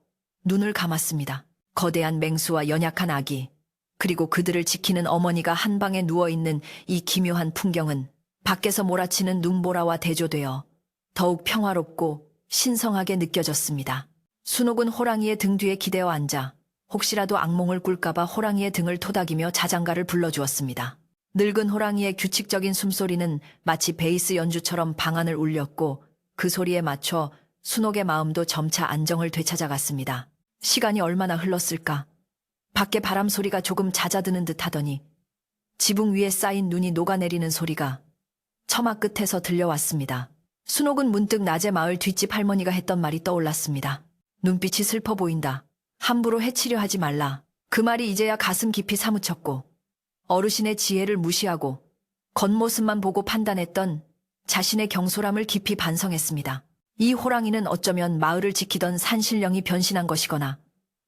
눈을 감았습니다. 거대한 맹수와 연약한 아기, 그리고 그들을 지키는 어머니가 한 방에 누워있는 이 기묘한 풍경은 밖에서 몰아치는 눈보라와 대조되어 더욱 평화롭고 신성하게 느껴졌습니다. 순옥은 호랑이의 등 뒤에 기대어 앉아 혹시라도 악몽을 꿀까봐 호랑이의 등을 토닥이며 자장가를 불러주었습니다. 늙은 호랑이의 규칙적인 숨소리는 마치 베이스 연주처럼 방안을 울렸고 그 소리에 맞춰 순옥의 마음도 점차 안정을 되찾아갔습니다. 시간이 얼마나 흘렀을까? 밖에 바람 소리가 조금 잦아드는 듯 하더니 지붕 위에 쌓인 눈이 녹아내리는 소리가 처마 끝에서 들려왔습니다. 순옥은 문득 낮에 마을 뒷집 할머니가 했던 말이 떠올랐습니다. 눈빛이 슬퍼 보인다. 함부로 해치려 하지 말라. 그 말이 이제야 가슴 깊이 사무쳤고 어르신의 지혜를 무시하고 겉모습만 보고 판단했던 자신의 경솔함을 깊이 반성했습니다. 이 호랑이는 어쩌면 마을을 지키던 산신령이 변신한 것이거나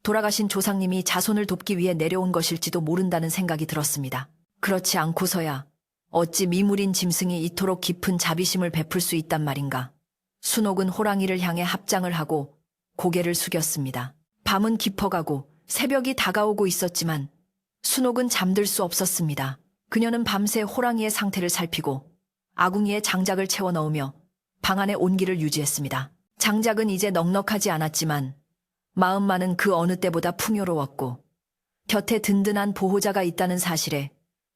돌아가신 조상님이 자손을 돕기 위해 내려온 것일지도 모른다는 생각이 들었습니다. 그렇지 않고서야 어찌 미물인 짐승이 이토록 깊은 자비심을 베풀 수 있단 말인가. 순옥은 호랑이를 향해 합장을 하고 고개를 숙였습니다. 밤은 깊어가고 새벽이 다가오고 있었지만 순옥은 잠들 수 없었습니다. 그녀는 밤새 호랑이의 상태를 살피고 아궁이에 장작을 채워 넣으며 방 안의 온기를 유지했습니다. 장작은 이제 넉넉하지 않았지만 마음만은 그 어느 때보다 풍요로웠고 곁에 든든한 보호자가 있다는 사실에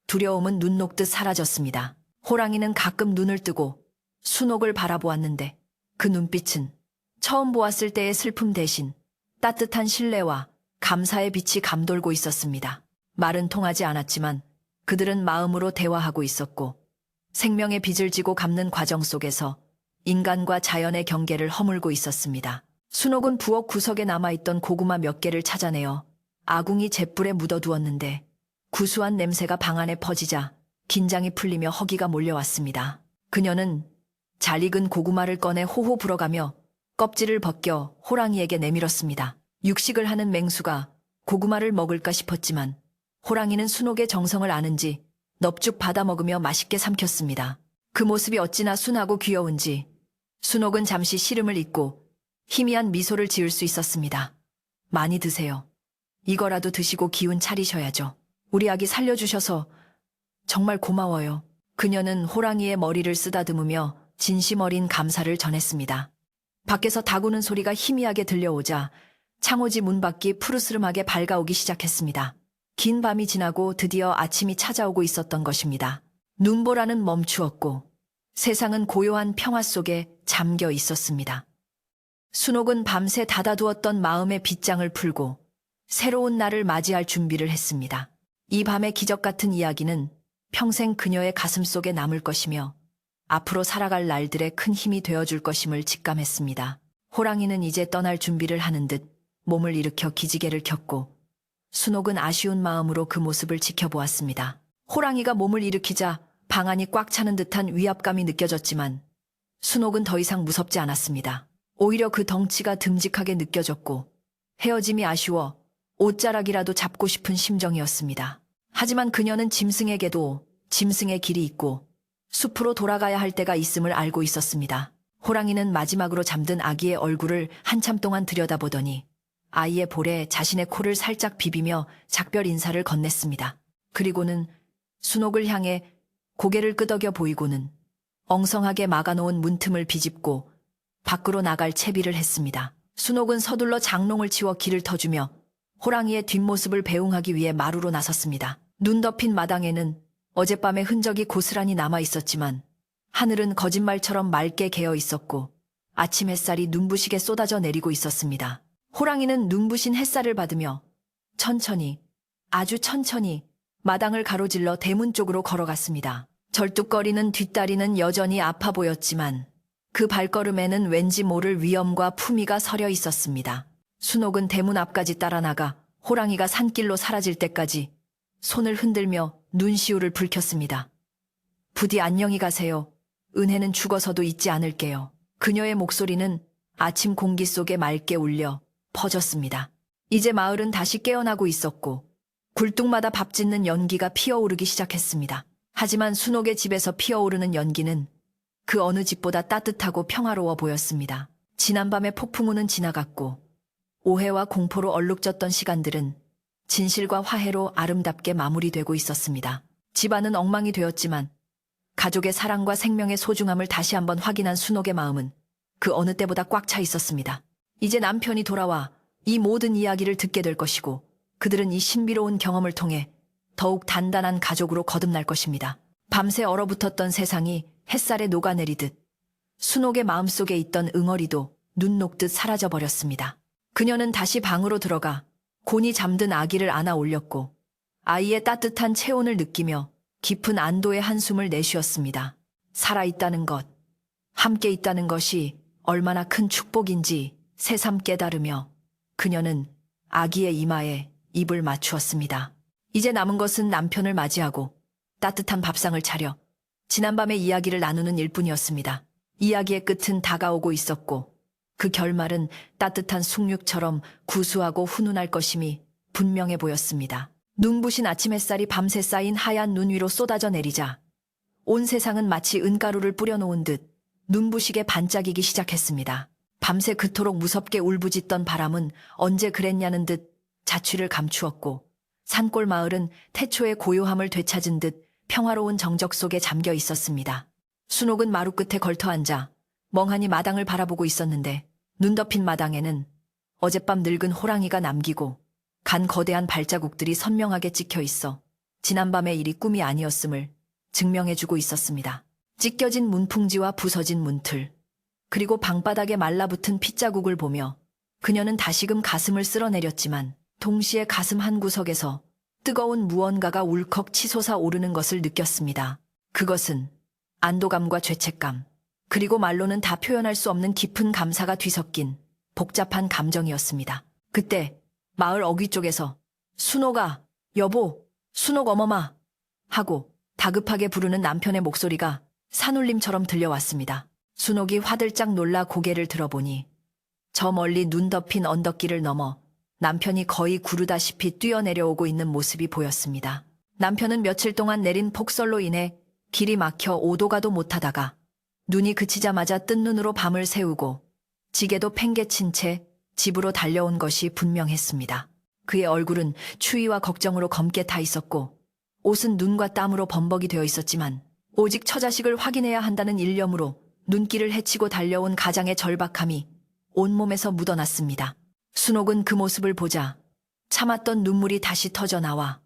두려움은 눈 녹듯 사라졌습니다. 호랑이는 가끔 눈을 뜨고 순옥을 바라보았는데 그 눈빛은 처음 보았을 때의 슬픔 대신 따뜻한 신뢰와 감사의 빛이 감돌고 있었습니다. 말은 통하지 않았지만 그들은 마음으로 대화하고 있었고 생명의 빚을 지고 갚는 과정 속에서 인간과 자연의 경계를 허물고 있었습니다. 순옥은 부엌 구석에 남아있던 고구마 몇 개를 찾아내어 아궁이 잿불에 묻어두었는데 구수한 냄새가 방 안에 퍼지자 긴장이 풀리며 허기가 몰려왔습니다. 그녀는 잘 익은 고구마를 꺼내 호호 불어가며 껍질을 벗겨 호랑이에게 내밀었습니다. 육식을 하는 맹수가 고구마를 먹을까 싶었지만 호랑이는 순옥의 정성을 아는지 넙죽 받아먹으며 맛있게 삼켰습니다. 그 모습이 어찌나 순하고 귀여운지 순옥은 잠시 시름을 잊고 희미한 미소를 지을 수 있었습니다. 많이 드세요. 이거라도 드시고 기운 차리셔야죠. 우리 아기 살려주셔서 정말 고마워요. 그녀는 호랑이의 머리를 쓰다듬으며 진심 어린 감사를 전했습니다. 밖에서 다구는 소리가 희미하게 들려오자 창호지 문 밖이 푸르스름하게 밝아오기 시작했습니다. 긴 밤이 지나고 드디어 아침이 찾아오고 있었던 것입니다. 눈보라는 멈추었고 세상은 고요한 평화 속에 잠겨 있었습니다. 순옥은 밤새 닫아두었던 마음의 빗장을 풀고 새로운 날을 맞이할 준비를 했습니다. 이 밤의 기적 같은 이야기는 평생 그녀의 가슴 속에 남을 것이며 앞으로 살아갈 날들의 큰 힘이 되어줄 것임을 직감했습니다. 호랑이는 이제 떠날 준비를 하는 듯 몸을 일으켜 기지개를 켰고 순옥은 아쉬운 마음으로 그 모습을 지켜보았습니다. 호랑이가 몸을 일으키자 방 안이 꽉 차는 듯한 위압감이 느껴졌지만 순옥은 더 이상 무섭지 않았습니다. 오히려 그 덩치가 듬직하게 느껴졌고 헤어짐이 아쉬워 옷자락이라도 잡고 싶은 심정이었습니다. 하지만 그녀는 짐승에게도 짐승의 길이 있고 숲으로 돌아가야 할 때가 있음을 알고 있었습니다. 호랑이는 마지막으로 잠든 아기의 얼굴을 한참 동안 들여다보더니 아이의 볼에 자신의 코를 살짝 비비며 작별 인사를 건넸습니다. 그리고는 순옥을 향해 고개를 끄덕여 보이고는 엉성하게 막아놓은 문틈을 비집고 밖으로 나갈 채비를 했습니다. 순옥은 서둘러 장롱을 치워 길을 터주며 호랑이의 뒷모습을 배웅하기 위해 마루로 나섰습니다. 눈 덮인 마당에는 어젯밤의 흔적이 고스란히 남아 있었지만 하늘은 거짓말처럼 맑게 개어 있었고 아침 햇살이 눈부시게 쏟아져 내리고 있었습니다. 호랑이는 눈부신 햇살을 받으며 천천히, 아주 천천히 마당을 가로질러 대문 쪽으로 걸어갔습니다. 절뚝거리는 뒷다리는 여전히 아파 보였지만 그 발걸음에는 왠지 모를 위엄과 품위가 서려 있었습니다. 순옥은 대문 앞까지 따라 나가 호랑이가 산길로 사라질 때까지 손을 흔들며 눈시울을 붉혔습니다. 부디 안녕히 가세요. 은혜는 죽어서도 잊지 않을게요. 그녀의 목소리는 아침 공기 속에 맑게 울려 퍼졌습니다. 이제 마을은 다시 깨어나고 있었고 굴뚝마다 밥 짓는 연기가 피어오르기 시작했습니다. 하지만 순옥의 집에서 피어오르는 연기는 그 어느 집보다 따뜻하고 평화로워 보였습니다. 지난밤의 폭풍우는 지나갔고 오해와 공포로 얼룩졌던 시간들은 진실과 화해로 아름답게 마무리되고 있었습니다. 집안은 엉망이 되었지만 가족의 사랑과 생명의 소중함을 다시 한번 확인한 순옥의 마음은 그 어느 때보다 꽉 차 있었습니다. 이제 남편이 돌아와 이 모든 이야기를 듣게 될 것이고 그들은 이 신비로운 경험을 통해 더욱 단단한 가족으로 거듭날 것입니다. 밤새 얼어붙었던 세상이 햇살에 녹아내리듯 순옥의 마음속에 있던 응어리도 눈 녹듯 사라져버렸습니다. 그녀는 다시 방으로 들어가 곤히 잠든 아기를 안아 올렸고 아이의 따뜻한 체온을 느끼며 깊은 안도의 한숨을 내쉬었습니다. 살아있다는 것, 함께 있다는 것이 얼마나 큰 축복인지 새삼 깨달으며 그녀는 아기의 이마에 입을 맞추었습니다. 이제 남은 것은 남편을 맞이하고 따뜻한 밥상을 차려 지난밤의 이야기를 나누는 일뿐이었습니다. 이야기의 끝은 다가오고 있었고 그 결말은 따뜻한 숭늉처럼 구수하고 훈훈할 것임이 분명해 보였습니다. 눈부신 아침 햇살이 밤새 쌓인 하얀 눈 위로 쏟아져 내리자 온 세상은 마치 은가루를 뿌려놓은 듯 눈부시게 반짝이기 시작했습니다. 밤새 그토록 무섭게 울부짖던 바람은 언제 그랬냐는 듯 자취를 감추었고 산골 마을은 태초의 고요함을 되찾은 듯 평화로운 정적 속에 잠겨 있었습니다. 순옥은 마루 끝에 걸터 앉아 멍하니 마당을 바라보고 있었는데 눈 덮인 마당에는 어젯밤 늙은 호랑이가 남기고 간 거대한 발자국들이 선명하게 찍혀 있어 지난밤의 일이 꿈이 아니었음을 증명해주고 있었습니다. 찢겨진 문풍지와 부서진 문틀, 그리고 방바닥에 말라붙은 핏자국을 보며 그녀는 다시금 가슴을 쓸어내렸지만 동시에 가슴 한구석에서 뜨거운 무언가가 울컥 치솟아 오르는 것을 느꼈습니다. 그것은 안도감과 죄책감, 그리고 말로는 다 표현할 수 없는 깊은 감사가 뒤섞인 복잡한 감정이었습니다. 그때 마을 어귀 쪽에서 순옥아, 여보, 순옥 어머마 하고 다급하게 부르는 남편의 목소리가 산울림처럼 들려왔습니다. 순옥이 화들짝 놀라 고개를 들어보니 저 멀리 눈 덮인 언덕길을 넘어 남편이 거의 구르다시피 뛰어내려오고 있는 모습이 보였습니다. 남편은 며칠 동안 내린 폭설로 인해 길이 막혀 오도 가도 못하다가 눈이 그치자마자 뜬 눈으로 밤을 새우고 지게도 팽개친 채 집으로 달려온 것이 분명했습니다. 그의 얼굴은 추위와 걱정으로 검게 타 있었고 옷은 눈과 땀으로 범벅이 되어 있었지만 오직 처자식을 확인해야 한다는 일념으로 눈길을 헤치고 달려온 가장의 절박함이 온몸에서 묻어났습니다. 순옥은 그 모습을 보자 참았던 눈물이 다시 터져 나와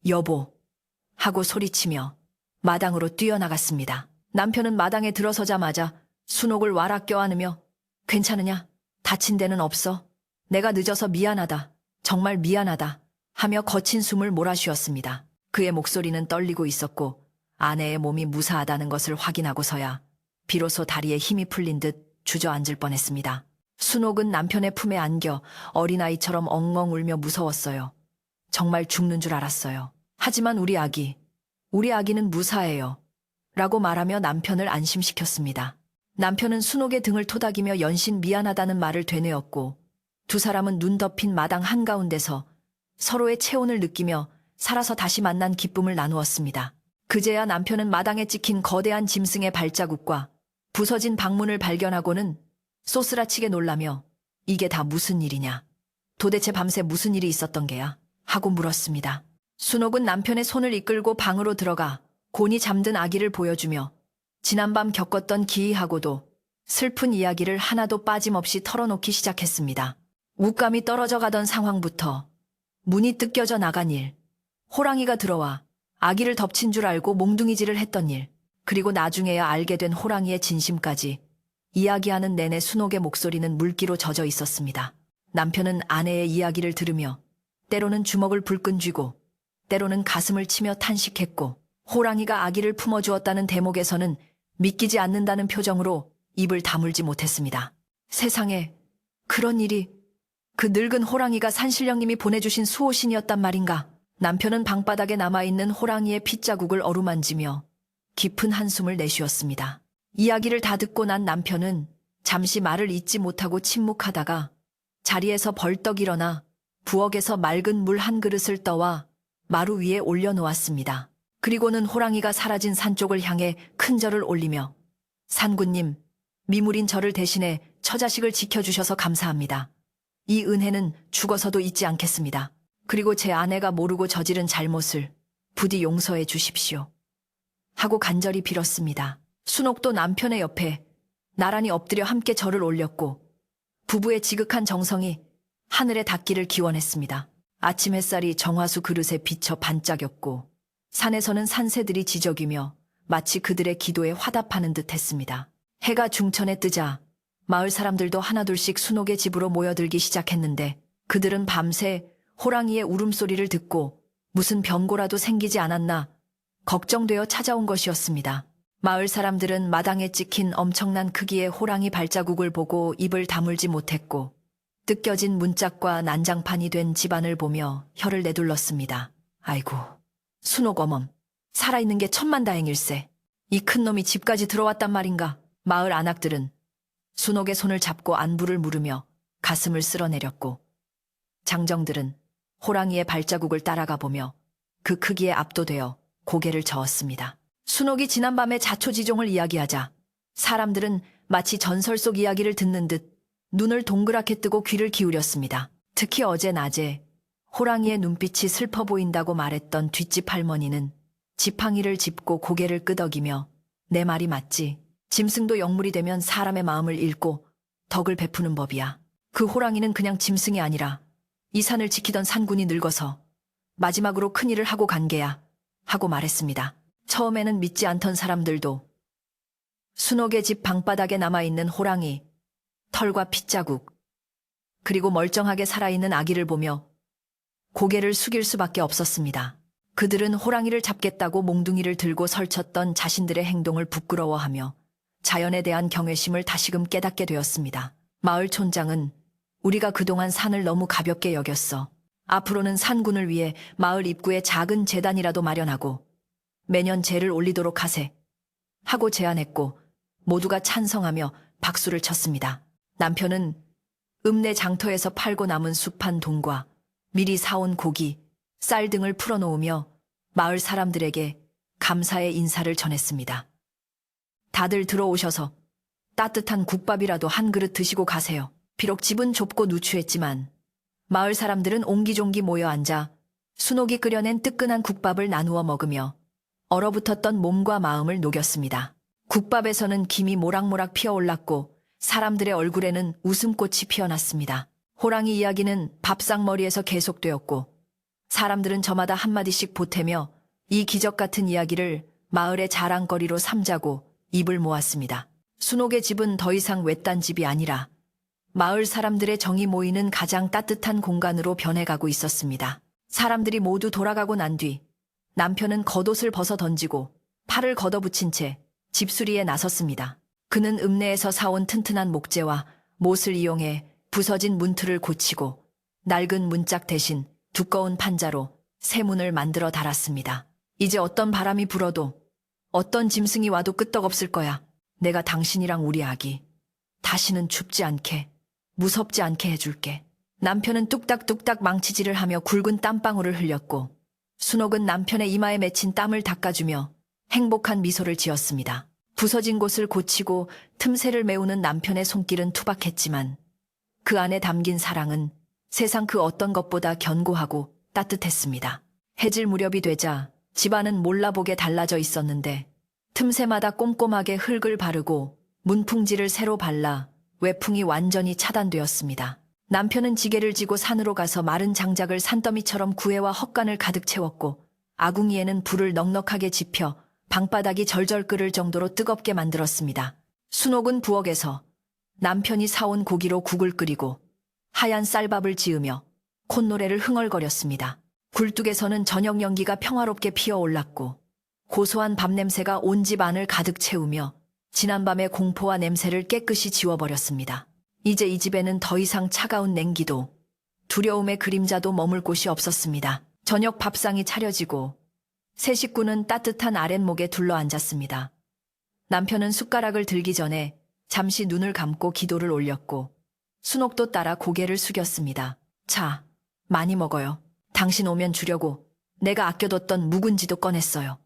여보 하고 소리치며 마당으로 뛰어나갔습니다. 남편은 마당에 들어서자마자 순옥을 와락 껴안으며 괜찮으냐? 다친 데는 없어? 내가 늦어서 미안하다. 정말 미안하다. 하며 거친 숨을 몰아쉬었습니다. 그의 목소리는 떨리고 있었고 아내의 몸이 무사하다는 것을 확인하고서야 비로소 다리에 힘이 풀린 듯 주저앉을 뻔했습니다. 순옥은 남편의 품에 안겨 어린아이처럼 엉엉 울며 무서웠어요. 정말 죽는 줄 알았어요. 하지만 우리 아기는 무사해요. 라고 말하며 남편을 안심시켰습니다. 남편은 순옥의 등을 토닥이며 연신 미안하다는 말을 되뇌었고 두 사람은 눈 덮인 마당 한가운데서 서로의 체온을 느끼며 살아서 다시 만난 기쁨을 나누었습니다. 그제야 남편은 마당에 찍힌 거대한 짐승의 발자국과 부서진 방문을 발견하고는 쏘스라치게 놀라며 이게 다 무슨 일이냐? 도대체 밤새 무슨 일이 있었던 게야? 하고 물었습니다. 순옥은 남편의 손을 이끌고 방으로 들어가 곤히 잠든 아기를 보여주며 지난밤 겪었던 기이하고도 슬픈 이야기를 하나도 빠짐없이 털어놓기 시작했습니다. 웃감이 떨어져 가던 상황부터 문이 뜯겨져 나간 일, 호랑이가 들어와 아기를 덮친 줄 알고 몽둥이질을 했던 일, 그리고 나중에야 알게 된 호랑이의 진심까지 이야기하는 내내 순옥의 목소리는 물기로 젖어 있었습니다. 남편은 아내의 이야기를 들으며 때로는 주먹을 불끈 쥐고 때로는 가슴을 치며 탄식했고 호랑이가 아기를 품어주었다는 대목에서는 믿기지 않는다는 표정으로 입을 다물지 못했습니다. 세상에 그런 일이 그 늙은 호랑이가 산신령님이 보내주신 수호신이었단 말인가? 남편은 방바닥에 남아있는 호랑이의 핏자국을 어루만지며 깊은 한숨을 내쉬었습니다. 이야기를 다 듣고 난 남편은 잠시 말을 잇지 못하고 침묵하다가 자리에서 벌떡 일어나 부엌에서 맑은 물 한 그릇을 떠와 마루 위에 올려놓았습니다. 그리고는 호랑이가 사라진 산 쪽을 향해 큰 절을 올리며 산군님, 미물인 저를 대신해 처자식을 지켜주셔서 감사합니다. 이 은혜는 죽어서도 잊지 않겠습니다. 그리고 제 아내가 모르고 저지른 잘못을 부디 용서해 주십시오. 하고 간절히 빌었습니다. 순옥도 남편의 옆에 나란히 엎드려 함께 절을 올렸고 부부의 지극한 정성이 하늘에 닿기를 기원했습니다. 아침 햇살이 정화수 그릇에 비쳐 반짝였고 산에서는 산새들이 지저귀며 마치 그들의 기도에 화답하는 듯 했습니다. 해가 중천에 뜨자 마을 사람들도 하나둘씩 순옥의 집으로 모여들기 시작했는데 그들은 밤새 호랑이의 울음소리를 듣고 무슨 병고라도 생기지 않았나 걱정되어 찾아온 것이었습니다. 마을 사람들은 마당에 찍힌 엄청난 크기의 호랑이 발자국을 보고 입을 다물지 못했고 뜯겨진 문짝과 난장판이 된 집안을 보며 혀를 내둘렀습니다. 아이고, 순옥 어멈, 살아있는 게 천만다행일세. 이 큰 놈이 집까지 들어왔단 말인가. 마을 안악들은 순옥의 손을 잡고 안부를 물으며 가슴을 쓸어내렸고 장정들은 호랑이의 발자국을 따라가 보며 그 크기에 압도되어 고개를 저었습니다. 순옥이 지난밤에 자초지종을 이야기하자 사람들은 마치 전설 속 이야기를 듣는 듯 눈을 동그랗게 뜨고 귀를 기울였습니다. 특히 어제 낮에 호랑이의 눈빛이 슬퍼 보인다고 말했던 뒷집 할머니는 지팡이를 짚고 고개를 끄덕이며 내 말이 맞지. 짐승도 영물이 되면 사람의 마음을 읽고 덕을 베푸는 법이야. 그 호랑이는 그냥 짐승이 아니라 이 산을 지키던 산군이 늙어서 마지막으로 큰일을 하고 간 게야 하고 말했습니다. 처음에는 믿지 않던 사람들도 순옥의 집 방바닥에 남아있는 호랑이, 털과 핏자국, 그리고 멀쩡하게 살아있는 아기를 보며 고개를 숙일 수밖에 없었습니다. 그들은 호랑이를 잡겠다고 몽둥이를 들고 설쳤던 자신들의 행동을 부끄러워하며 자연에 대한 경외심을 다시금 깨닫게 되었습니다. 마을 촌장은 우리가 그동안 산을 너무 가볍게 여겼어. 앞으로는 산군을 위해 마을 입구에 작은 제단이라도 마련하고 매년 제를 올리도록 하세. 하고 제안했고 모두가 찬성하며 박수를 쳤습니다. 남편은 읍내 장터에서 팔고 남은 숲한 돈과 미리 사온 고기, 쌀 등을 풀어놓으며 마을 사람들에게 감사의 인사를 전했습니다. 다들 들어오셔서 따뜻한 국밥이라도 한 그릇 드시고 가세요. 비록 집은 좁고 누추했지만 마을 사람들은 옹기종기 모여 앉아 순옥이 끓여낸 뜨끈한 국밥을 나누어 먹으며 얼어붙었던 몸과 마음을 녹였습니다. 국밥에서는 김이 모락모락 피어올랐고 사람들의 얼굴에는 웃음꽃이 피어났습니다. 호랑이 이야기는 밥상머리에서 계속되었고 사람들은 저마다 한마디씩 보태며 이 기적 같은 이야기를 마을의 자랑거리로 삼자고 입을 모았습니다. 순옥의 집은 더 이상 외딴 집이 아니라 마을 사람들의 정이 모이는 가장 따뜻한 공간으로 변해가고 있었습니다. 사람들이 모두 돌아가고 난 뒤 남편은 겉옷을 벗어 던지고 팔을 걷어붙인 채 집수리에 나섰습니다. 그는 읍내에서 사온 튼튼한 목재와 못을 이용해 부서진 문틀을 고치고 낡은 문짝 대신 두꺼운 판자로 새 문을 만들어 달았습니다. 이제 어떤 바람이 불어도 어떤 짐승이 와도 끄떡없을 거야. 내가 당신이랑 우리 아기 다시는 춥지 않게 무섭지 않게 해줄게. 남편은 뚝딱뚝딱 망치질을 하며 굵은 땀방울을 흘렸고 순옥은 남편의 이마에 맺힌 땀을 닦아주며 행복한 미소를 지었습니다. 부서진 곳을 고치고 틈새를 메우는 남편의 손길은 투박했지만 그 안에 담긴 사랑은 세상 그 어떤 것보다 견고하고 따뜻했습니다. 해질 무렵이 되자 집안은 몰라보게 달라져 있었는데 틈새마다 꼼꼼하게 흙을 바르고 문풍지를 새로 발라 외풍이 완전히 차단되었습니다. 남편은 지게를 지고 산으로 가서 마른 장작을 산더미처럼 구해와 헛간을 가득 채웠고 아궁이에는 불을 넉넉하게 지펴 방바닥이 절절 끓을 정도로 뜨겁게 만들었습니다. 순옥은 부엌에서 남편이 사온 고기로 국을 끓이고 하얀 쌀밥을 지으며 콧노래를 흥얼거렸습니다. 굴뚝에서는 저녁 연기가 평화롭게 피어올랐고 고소한 밥 냄새가 온 집 안을 가득 채우며 지난밤의 공포와 냄새를 깨끗이 지워버렸습니다. 이제 이 집에는 더 이상 차가운 냉기도 두려움의 그림자도 머물 곳이 없었습니다. 저녁 밥상이 차려지고 세 식구는 따뜻한 아랫목에 둘러앉았습니다. 남편은 숟가락을 들기 전에 잠시 눈을 감고 기도를 올렸고 순옥도 따라 고개를 숙였습니다. 자, 많이 먹어요. 당신 오면 주려고 내가 아껴뒀던 묵은지도 꺼냈어요.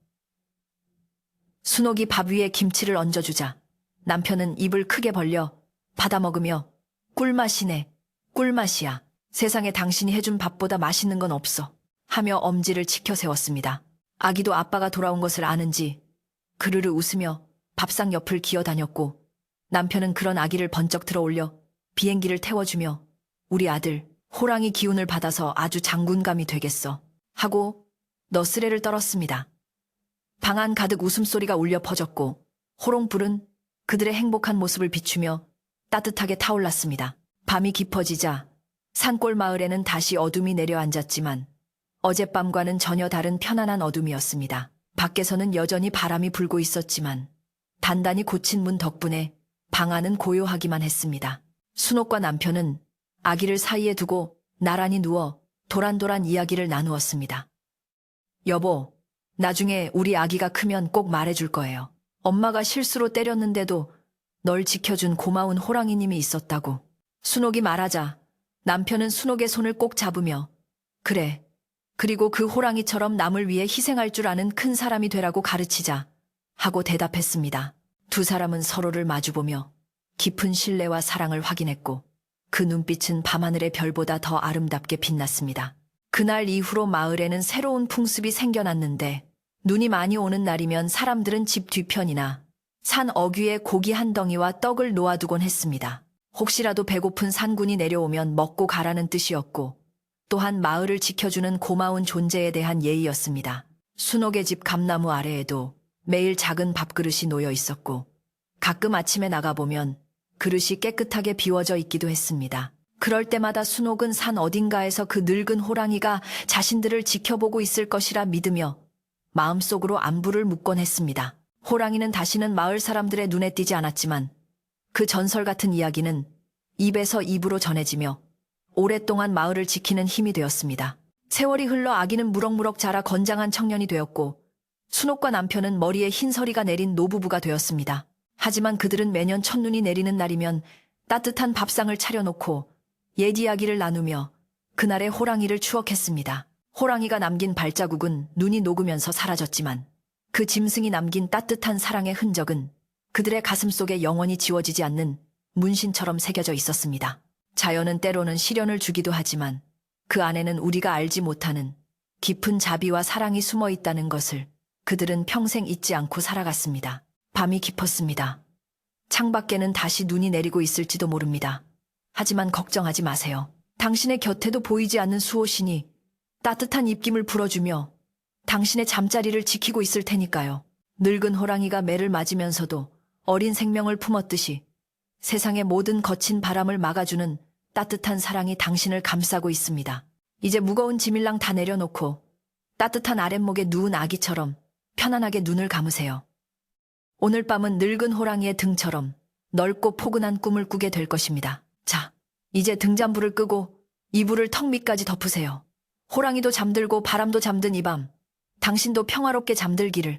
순옥이 밥 위에 김치를 얹어주자 남편은 입을 크게 벌려 받아먹으며 꿀맛이네, 꿀맛이야. 세상에 당신이 해준 밥보다 맛있는 건 없어. 하며 엄지를 치켜 세웠습니다. 아기도 아빠가 돌아온 것을 아는지 그르르 웃으며 밥상 옆을 기어다녔고 남편은 그런 아기를 번쩍 들어 올려 비행기를 태워주며 우리 아들 호랑이 기운을 받아서 아주 장군감이 되겠어 하고 너스레를 떨었습니다. 방 안 가득 웃음소리가 울려 퍼졌고 호롱불은 그들의 행복한 모습을 비추며 따뜻하게 타올랐습니다. 밤이 깊어지자 산골 마을에는 다시 어둠이 내려앉았지만 어젯밤과는 전혀 다른 편안한 어둠이었습니다. 밖에서는 여전히 바람이 불고 있었지만 단단히 고친 문 덕분에 방 안은 고요하기만 했습니다. 순옥과 남편은 아기를 사이에 두고 나란히 누워 도란도란 이야기를 나누었습니다. 여보, 나중에 우리 아기가 크면 꼭 말해줄 거예요. 엄마가 실수로 때렸는데도 널 지켜준 고마운 호랑이님이 있었다고. 순옥이 말하자 남편은 순옥의 손을 꼭 잡으며 그래, 그리고 그 호랑이처럼 남을 위해 희생할 줄 아는 큰 사람이 되라고 가르치자 하고 대답했습니다. 두 사람은 서로를 마주보며 깊은 신뢰와 사랑을 확인했고 그 눈빛은 밤하늘의 별보다 더 아름답게 빛났습니다. 그날 이후로 마을에는 새로운 풍습이 생겨났는데 눈이 많이 오는 날이면 사람들은 집 뒤편이나 산 어귀에 고기 한 덩이와 떡을 놓아두곤 했습니다. 혹시라도 배고픈 산군이 내려오면 먹고 가라는 뜻이었고 또한 마을을 지켜주는 고마운 존재에 대한 예의였습니다. 순옥의 집 감나무 아래에도 매일 작은 밥그릇이 놓여 있었고 가끔 아침에 나가보면 그릇이 깨끗하게 비워져 있기도 했습니다. 그럴 때마다 순옥은 산 어딘가에서 그 늙은 호랑이가 자신들을 지켜보고 있을 것이라 믿으며 마음속으로 안부를 묻곤 했습니다. 호랑이는 다시는 마을 사람들의 눈에 띄지 않았지만 그 전설 같은 이야기는 입에서 입으로 전해지며 오랫동안 마을을 지키는 힘이 되었습니다. 세월이 흘러 아기는 무럭무럭 자라 건장한 청년이 되었고 순옥과 남편은 머리에 흰서리가 내린 노부부가 되었습니다. 하지만 그들은 매년 첫눈이 내리는 날이면 따뜻한 밥상을 차려놓고 옛 이야기를 나누며 그날의 호랑이를 추억했습니다. 호랑이가 남긴 발자국은 눈이 녹으면서 사라졌지만 그 짐승이 남긴 따뜻한 사랑의 흔적은 그들의 가슴 속에 영원히 지워지지 않는 문신처럼 새겨져 있었습니다. 자연은 때로는 시련을 주기도 하지만 그 안에는 우리가 알지 못하는 깊은 자비와 사랑이 숨어 있다는 것을 그들은 평생 잊지 않고 살아갔습니다. 밤이 깊었습니다. 창밖에는 다시 눈이 내리고 있을지도 모릅니다. 하지만 걱정하지 마세요. 당신의 곁에도 보이지 않는 수호신이 따뜻한 입김을 불어주며 당신의 잠자리를 지키고 있을 테니까요. 늙은 호랑이가 매를 맞으면서도 어린 생명을 품었듯이 세상의 모든 거친 바람을 막아주는 따뜻한 사랑이 당신을 감싸고 있습니다. 이제 무거운 짐일랑 다 내려놓고 따뜻한 아랫목에 누운 아기처럼 편안하게 눈을 감으세요. 오늘 밤은 늙은 호랑이의 등처럼 넓고 포근한 꿈을 꾸게 될 것입니다. 자, 이제 등잔불을 끄고 이불을 턱 밑까지 덮으세요. 호랑이도 잠들고 바람도 잠든 이 밤, 당신도 평화롭게 잠들기를.